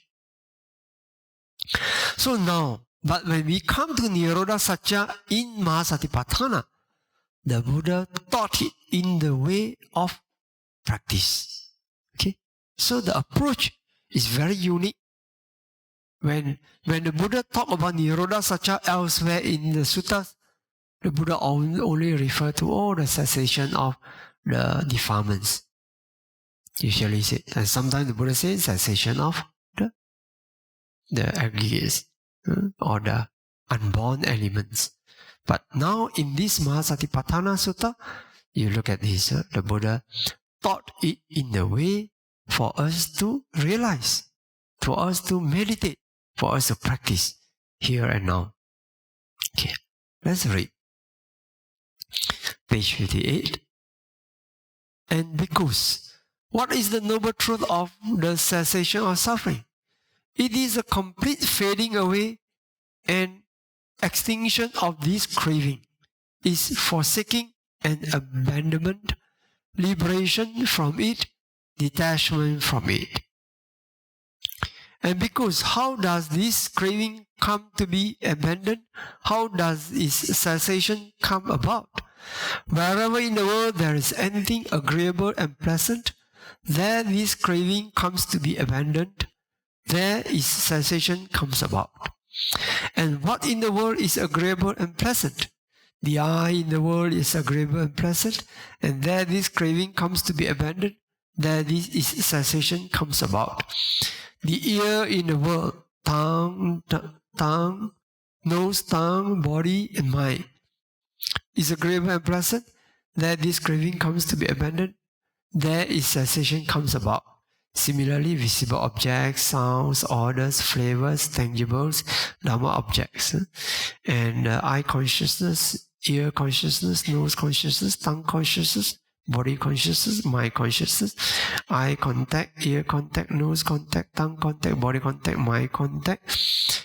So now, but when we come to Nirodha Satya in Mahāsatipaṭṭhāna, the Buddha taught it in the way of practice. Okay? So the approach is very unique. When the Buddha talked about Nirodha Satya elsewhere in the suttas, the Buddha only referred to all the cessation of the defilements. Usually say, and sometimes the Buddha says cessation of the aggregates or the unborn elements. But now in this Mahāsatipaṭṭhāna Sutta, you look at this, the Buddha taught it in the way for us to realize, for us to meditate, for us to practice here and now. Okay, let's read. Page 58. And bhikkhus, what is the noble truth of the cessation of suffering? It is a complete fading away and extinction of this craving, is forsaking and abandonment, liberation from it, detachment from it. And because how does this craving come to be abandoned? How does its cessation come about? Wherever in the world there is anything agreeable and pleasant, there this craving comes to be abandoned, there its cessation comes about. And what in the world is agreeable and pleasant? The eye in the world is agreeable and pleasant, and there this craving comes to be abandoned, there this its cessation comes about. The ear in the world, tongue, nose, tongue, body, and mind is agreeable and pleasant, there this craving comes to be abandoned, there its cessation comes about. Similarly, visible objects, sounds, odors, flavors, tangibles, Dhamma objects, and eye consciousness, ear consciousness, nose consciousness, tongue consciousness, body consciousness, mind consciousness, eye contact, ear contact, nose contact, tongue contact, body contact, mind contact,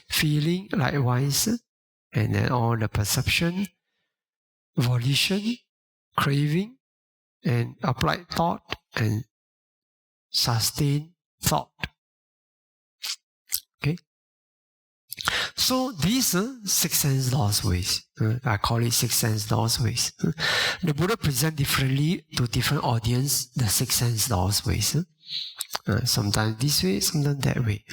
feeling likewise, and then all the perception, volition, craving, and applied thought, and sustained thought. Okay? So these 6 sense laws ways, I call it 6 sense laws ways. The Buddha present differently to different audience the 6 sense laws ways. Sometimes this way, sometimes that way.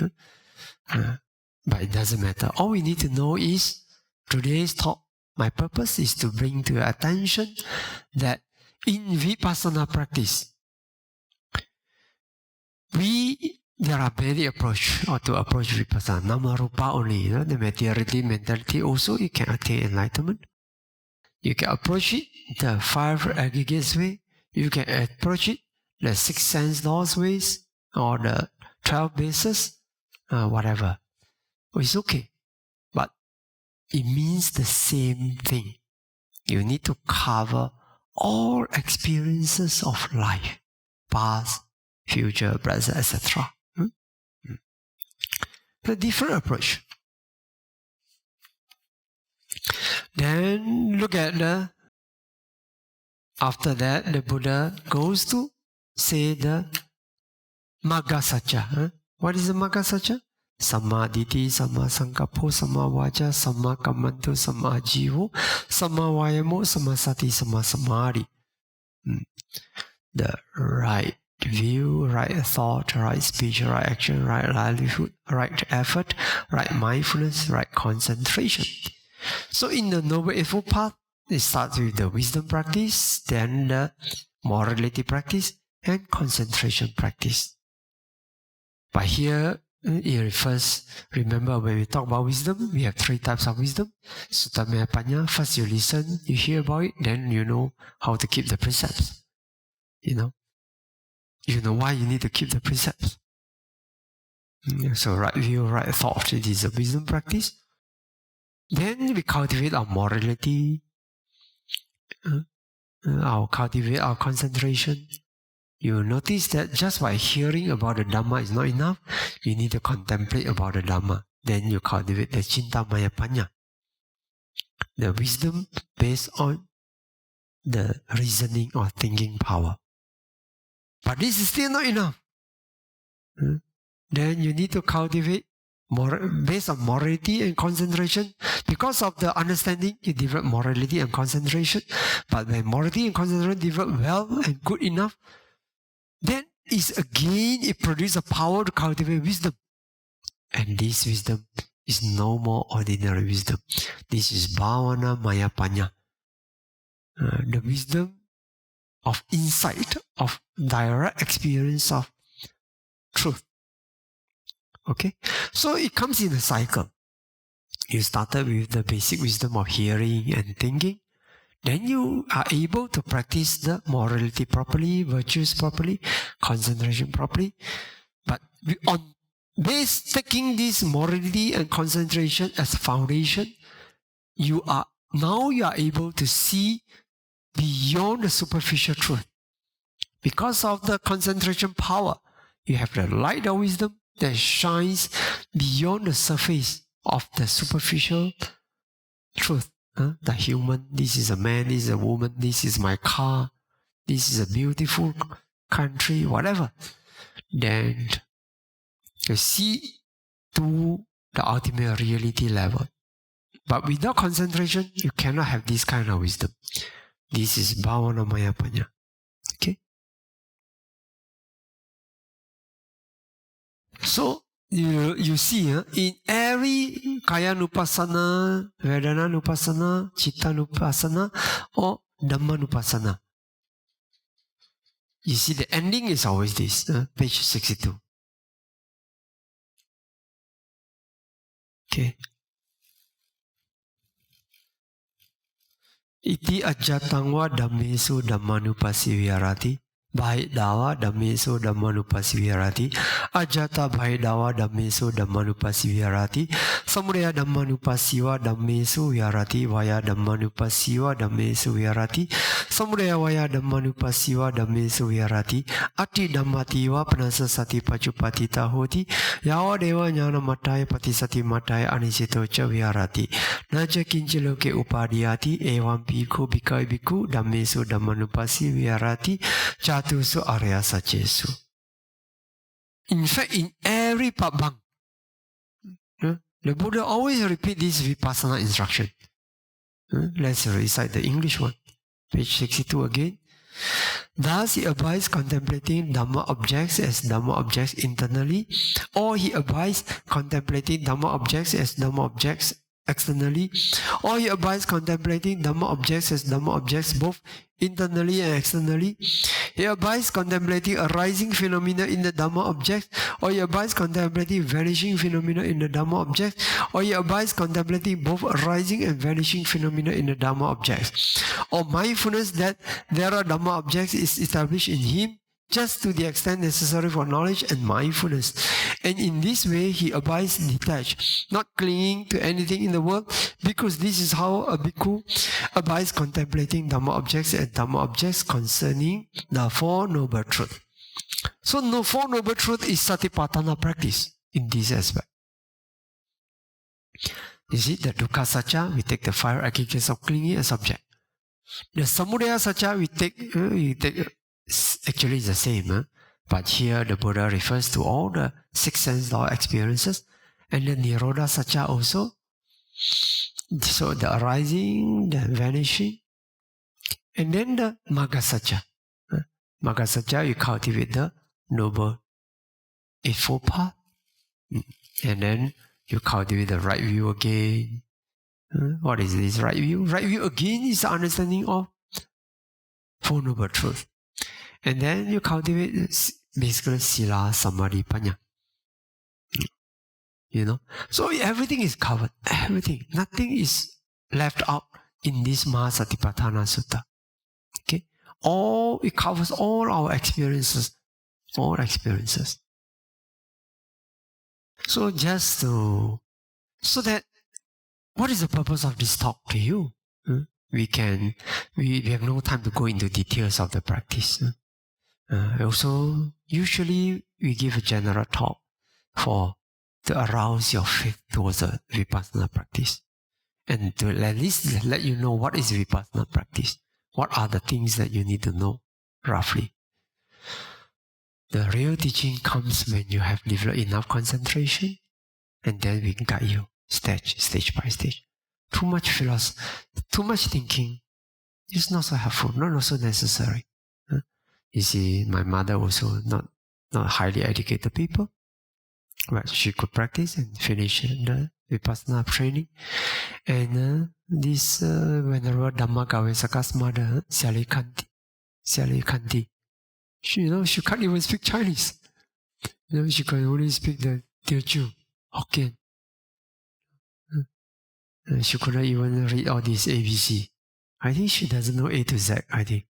But it doesn't matter. All we need to know is today's talk. My purpose is to bring to your attention that in Vipassana practice, there are many approaches to approach Vipassana. Nama Rupa only, the materiality, mentality, also you can attain enlightenment. You can approach it the 5 aggregates way. You can approach it the 6 sense laws ways or the 12 bases, whatever. It's okay. But it means the same thing. You need to cover all experiences of life, past, future, present, etc. A different approach. Then look at after that the Buddha goes to say the Magga Satcha. What is the Magga Satcha? Samma Ditti, Samma Sankappo, Samma Vaca, Samma Kammanto, Samma Jivo, Samma Vayamo, Samma Sati, Samma Samadhi. The right view, right thought, right speech, right action, right livelihood, right effort, right mindfulness, right concentration. So in the Noble Eightfold Path, it starts with the wisdom practice, then the morality practice, and concentration practice. But here, it refers, remember when we talk about wisdom, we have 3 types of wisdom. Sutta Maya Panya, first you listen, you hear about it, then you know how to keep the precepts. You know why you need to keep the precepts. So right view, right thought, it is a wisdom practice. Then we cultivate our morality, cultivate our concentration. You notice that just by hearing about the Dhamma is not enough. You need to contemplate about the Dhamma. Then you cultivate the Cintamaya Panya, the wisdom based on the reasoning or thinking power. But this is still not enough. Then you need to cultivate based on morality and concentration. Because of the understanding, you develop morality and concentration. But when morality and concentration develop well and good enough, then it produces a power to cultivate wisdom. And this wisdom is no more ordinary wisdom. This is Bhavana Maya Panya. The wisdom of insight, of direct experience of truth. Okay? So it comes in a cycle. You started with the basic wisdom of hearing and thinking. Then you are able to practice the morality properly, virtues properly, concentration properly. But on taking this morality and concentration as foundation, you are able to see beyond the superficial truth. Because of the concentration power, you have the light of wisdom that shines beyond the surface of the superficial truth. The human, this is a man, this is a woman, this is my car, this is a beautiful country, whatever. Then you see to the ultimate reality level. But without concentration, you cannot have this kind of wisdom. This is Bhavana Maya Panya. Okay? So, you see, in every Kaya Nupassana, Vedana Nupassana, Chitta Nupassana, or Dhamma Nupassana, you see the ending is always this, page 62. Okay. Iti ajatangwa dhammesu dhammanupasi viharati. Bhaidawa dhammesu dhammanupasi viharati. Ajata bhaidawa dhammesu dhammanupasi viharati. Samudaya dhammanupasiwa dhammesu viharati. Vaya dhammanupasiwa dhammesu viharati. Samudaya vaya dhammanupasiwa dhammesu viharati. Ati dhammatiwa panasasati pacupatita hoti. Yawa dewa jnana mataya patisati mataya anisito ca viharati. Naja kinchiloke upadiyati evam bhikkhu bhikkhaye bhikkhu dhammesu dhammanupasi viharati. Chatusu arya sachesu. In fact, in every patbang, the Buddha always repeat this Vipassana instruction. Let's recite the English one. Page 62 again. Thus he abides contemplating Dhamma objects as Dhamma objects internally, or he abides contemplating Dhamma objects as Dhamma objects externally, or he abides contemplating Dhamma objects as Dhamma objects both internally and externally. He abides contemplating arising phenomena in the Dhamma objects, or he abides contemplating vanishing phenomena in the Dhamma objects, or he abides contemplating both arising and vanishing phenomena in the Dhamma objects. Or mindfulness that there are Dhamma objects is established in him just to the extent necessary for knowledge and mindfulness. And in this way he abides detached, not clinging to anything in the world, because this is how a bhikkhu abides contemplating Dhamma objects and Dhamma objects concerning the Four Noble Truths. So the Four Noble Truths is Satipatthana practice in this aspect. You see, the Dukkha Satcha, we take the 5 aggregates of clinging as object. The Samudaya Satcha, we take actually it's the same, but here the Buddha refers to all the 6 sense law experiences, and the Nirodha Satcha also. So the arising, the vanishing, and then the Magga Satcha. Magga Satcha, you cultivate the Noble Eightfold Path, and then you cultivate the right view again. What is this right view? Right view again is the understanding of Four Noble Truths. And then you cultivate basically Sila, Samadhi, Panya. You know? So everything is covered. Everything. Nothing is left out in this Mahāsatipaṭṭhānasuttaṁ. Okay? It covers all our experiences. All experiences. So so that, what is the purpose of this talk to you? We have no time to go into details of the practice. Also, usually we give a general talk to arouse your faith towards the Vipassana practice. And to at least let you know what is Vipassana practice. What are the things that you need to know, roughly. The real teaching comes when you have developed enough concentration, and then we guide you stage by stage. Too much philosophy, too much thinking is not so helpful, not so necessary. You see, my mother also not highly educated people, but she could practice and finish the Vipassana training. And this Venerable Dhammagawesaka's mother, Siali Kanti, she can't even speak Chinese. She can only speak the Teochew, Hokkien. She couldn't even read all these ABC. I think she doesn't know A to Z, I think.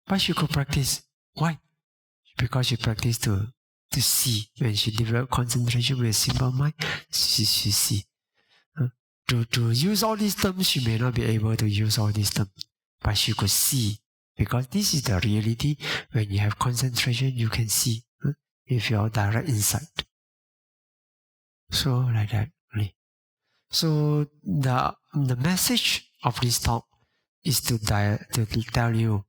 But she could practice. Why? Because she practiced to see. When she developed concentration with a simple mind, she see. To use all these terms, she may not be able to use all these terms. But she could see. Because this is the reality. When you have concentration, you can see. With your direct insight. So, like that. So, the message of this talk is to tell you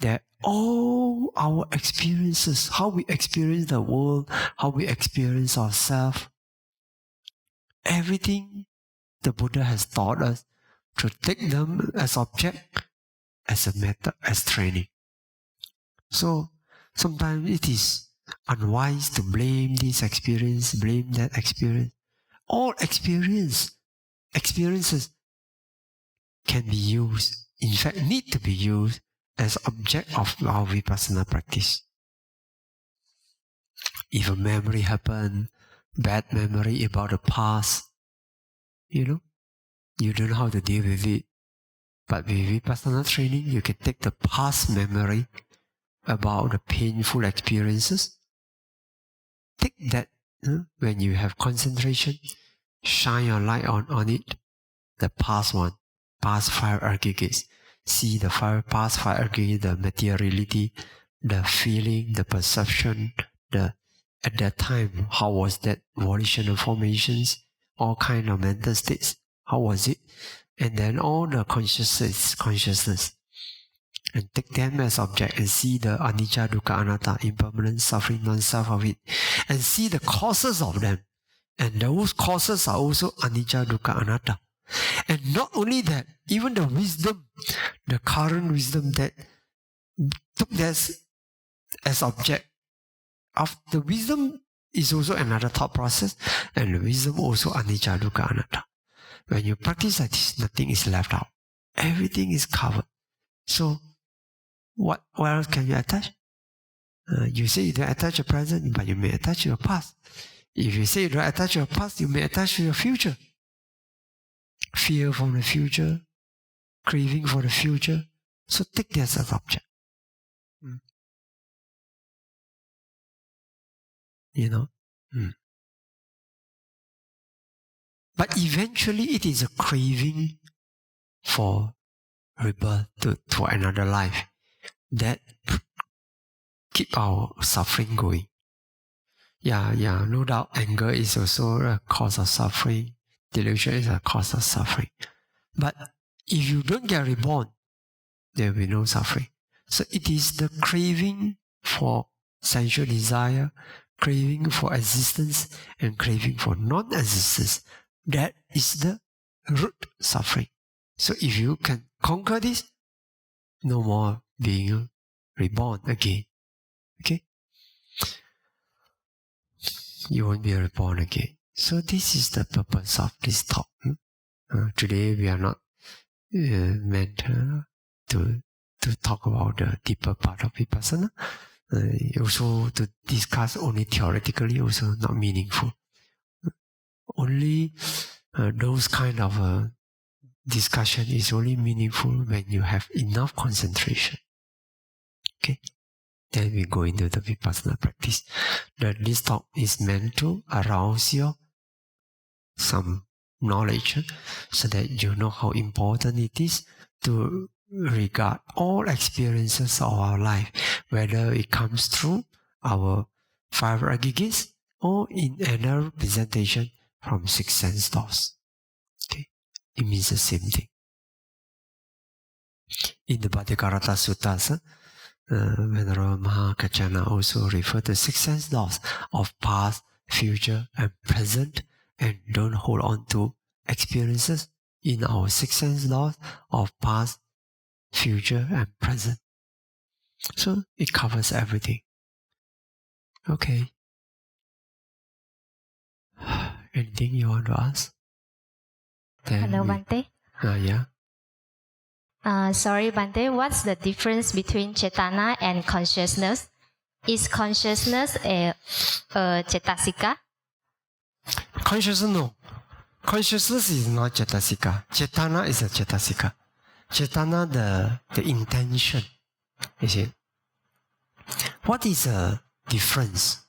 that all our experiences, how we experience the world, how we experience ourselves, everything the Buddha has taught us to take them as object, as a method, as training. So sometimes it is unwise to blame this experience, blame that experience. All experiences can be used, in fact need to be used as object of our Vipassana practice. If a memory happened, bad memory about the past, you don't know how to deal with it. But with Vipassana training, you can take the past memory about the painful experiences. Take that when you have concentration, shine your light on it, the past one, past 5 aggregates. See the past 5 aggregates, the materiality, the feeling, the perception, at that time, how was that volitional formations, all kind of mental states, how was it? And then all the consciousness. And take them as object and see the anicca, dukkha, anatta, impermanent, suffering, non-self of it. And see the causes of them. And those causes are also anicca, dukkha, anatta. And not only that, even the wisdom, the current wisdom that took this as object. Of the wisdom is also another thought process, and the wisdom also anicca, dukkha, anatta. When you practice like this, nothing is left out. Everything is covered. So, what else can you attach? You say you don't attach your present, but you may attach your past. If you say you don't attach your past, you may attach to your future. Fear from the future, craving for the future. So take this as object. You know? But eventually it is a craving for rebirth for another life that keep our suffering going. Yeah, no doubt anger is also a cause of suffering. Delusion is a cause of suffering. But if you don't get reborn, there will be no suffering. So it is the craving for sensual desire, craving for existence, and craving for non-existence. That is the root suffering. So if you can conquer this, no more being reborn again. Okay? You won't be reborn again. So this is the purpose of this talk. Today we are not meant to talk about the deeper part of Vipassana. Also to discuss only theoretically, also not meaningful. Only those kind of discussion is only meaningful when you have enough concentration. Okay? Then we go into the Vipassana practice. This talk is meant to arouse your some knowledge so that you know how important it is to regard all experiences of our life, whether it comes through our 5 aggregates or in another representation from 6 sense doors. Okay? It means the same thing. In the Bhattikarata Suttas, Venerable Mahākachana also referred to 6 sense doors of past, future, and present, and don't hold on to experiences in our 6 sense doors of past, future, and present. So it covers everything. Okay. Anything you want to ask? Hello, Bhante. Yeah. Sorry, Bhante. What's the difference between cetana and consciousness? Is consciousness a cetasika? Consciousness, no. Consciousness is not cetasika. Cetana is a cetasika. Cetana, the intention. You see? What is the difference?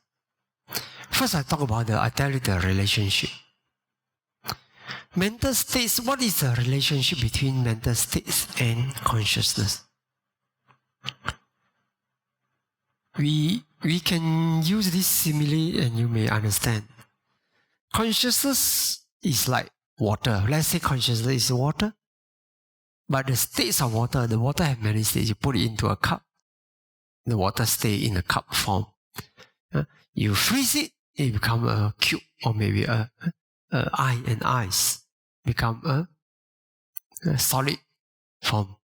First, I talk about I tell you the relationship. Mental states, what is the relationship between mental states and consciousness? We can use this simile and you may understand. Consciousness is like water. Let's say consciousness is water. But the states of water, the water have many states. You put it into a cup, the water stays in a cup form. You freeze it, it becomes a cube or maybe an ice become a solid form.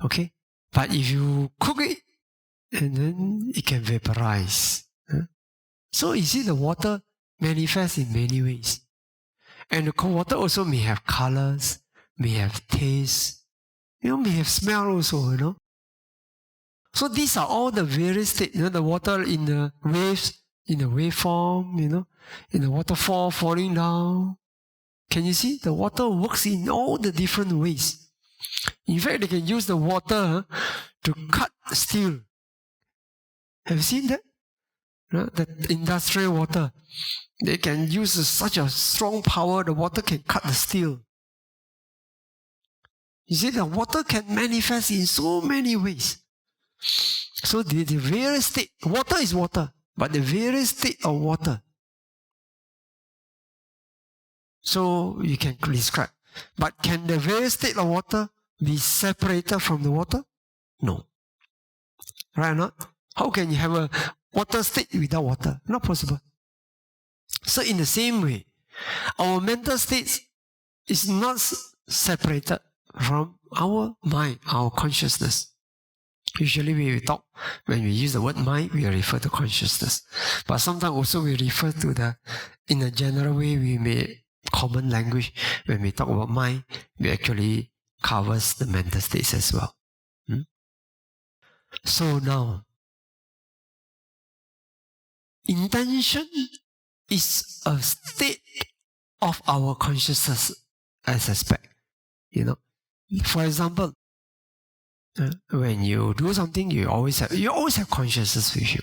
Okay? But if you cook it, and then it can vaporize. So you see the water manifests in many ways. And the water also may have colors, may have taste, may have smell also, So these are all the various states, the water in the waves, in the waveform, in the waterfall falling down. Can you see? The water works in all the different ways. In fact, they can use the water to cut steel. Have you seen that? The industrial water. They can use such a strong power, the water can cut the steel. You see, the water can manifest in so many ways. So the various state, water is water, but the various state of water. So you can describe. But can the various state of water be separated from the water? No. Right or not? How can you have a water state without water? Not possible. So in the same way, our mental states is not separated from our mind, our consciousness. Usually when we use the word mind, we refer to consciousness. But sometimes also we refer to in a general way, we may, common language, when we talk about mind, we actually covers the mental states as well. So now, intention is a state of our consciousness as aspect. For example, when you do something, you always have consciousness with you.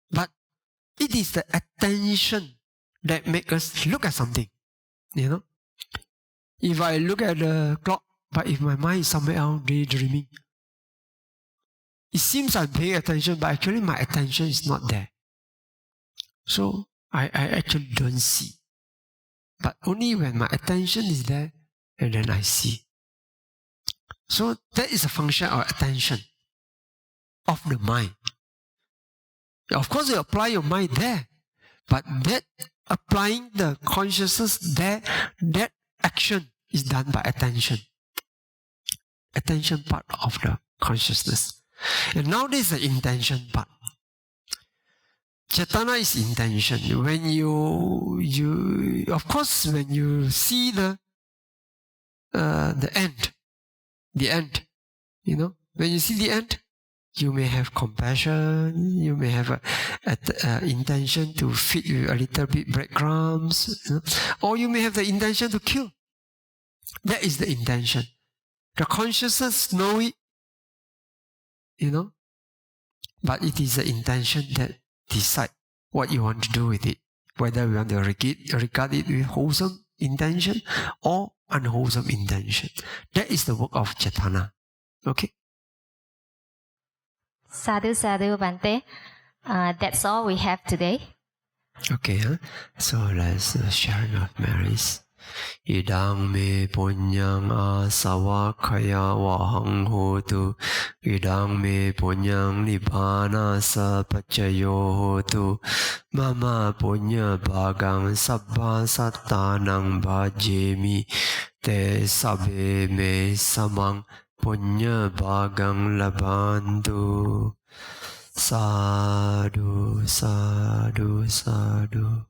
But it is the attention that makes us look at something. If I look at the clock, but if my mind is somewhere else daydreaming, it seems I'm paying attention, but actually my attention is not there. So I actually don't see. But only when my attention is there, and then I see. So that is a function of attention of the mind. Of course, you apply your mind there, but that applying the consciousness there, that action is done by attention. Attention part of the consciousness. And now this is the intention part. Cetana is intention. When you of course, when you see the end, when you see the end, you may have compassion, you may have an intention to feed you a little bit breadcrumbs, or you may have the intention to kill. That is the intention. The consciousness know it, but it is the intention that decide what you want to do with it, whether you want to regard it with wholesome intention or unwholesome intention. That is the work of Cetana. Okay? Sadhu, sadhu, Bhante. That's all we have today. Okay, so let's sharing of merits. Idang me punyang asavakkaya vahang hotu. Idang me punyang nibbana sapaccayo hotu. Mama punya bhagang sabbha sattanang bhajemi. Te sabbe me samang punya bhagang labantu. Sadhu, sadhu, sadhu.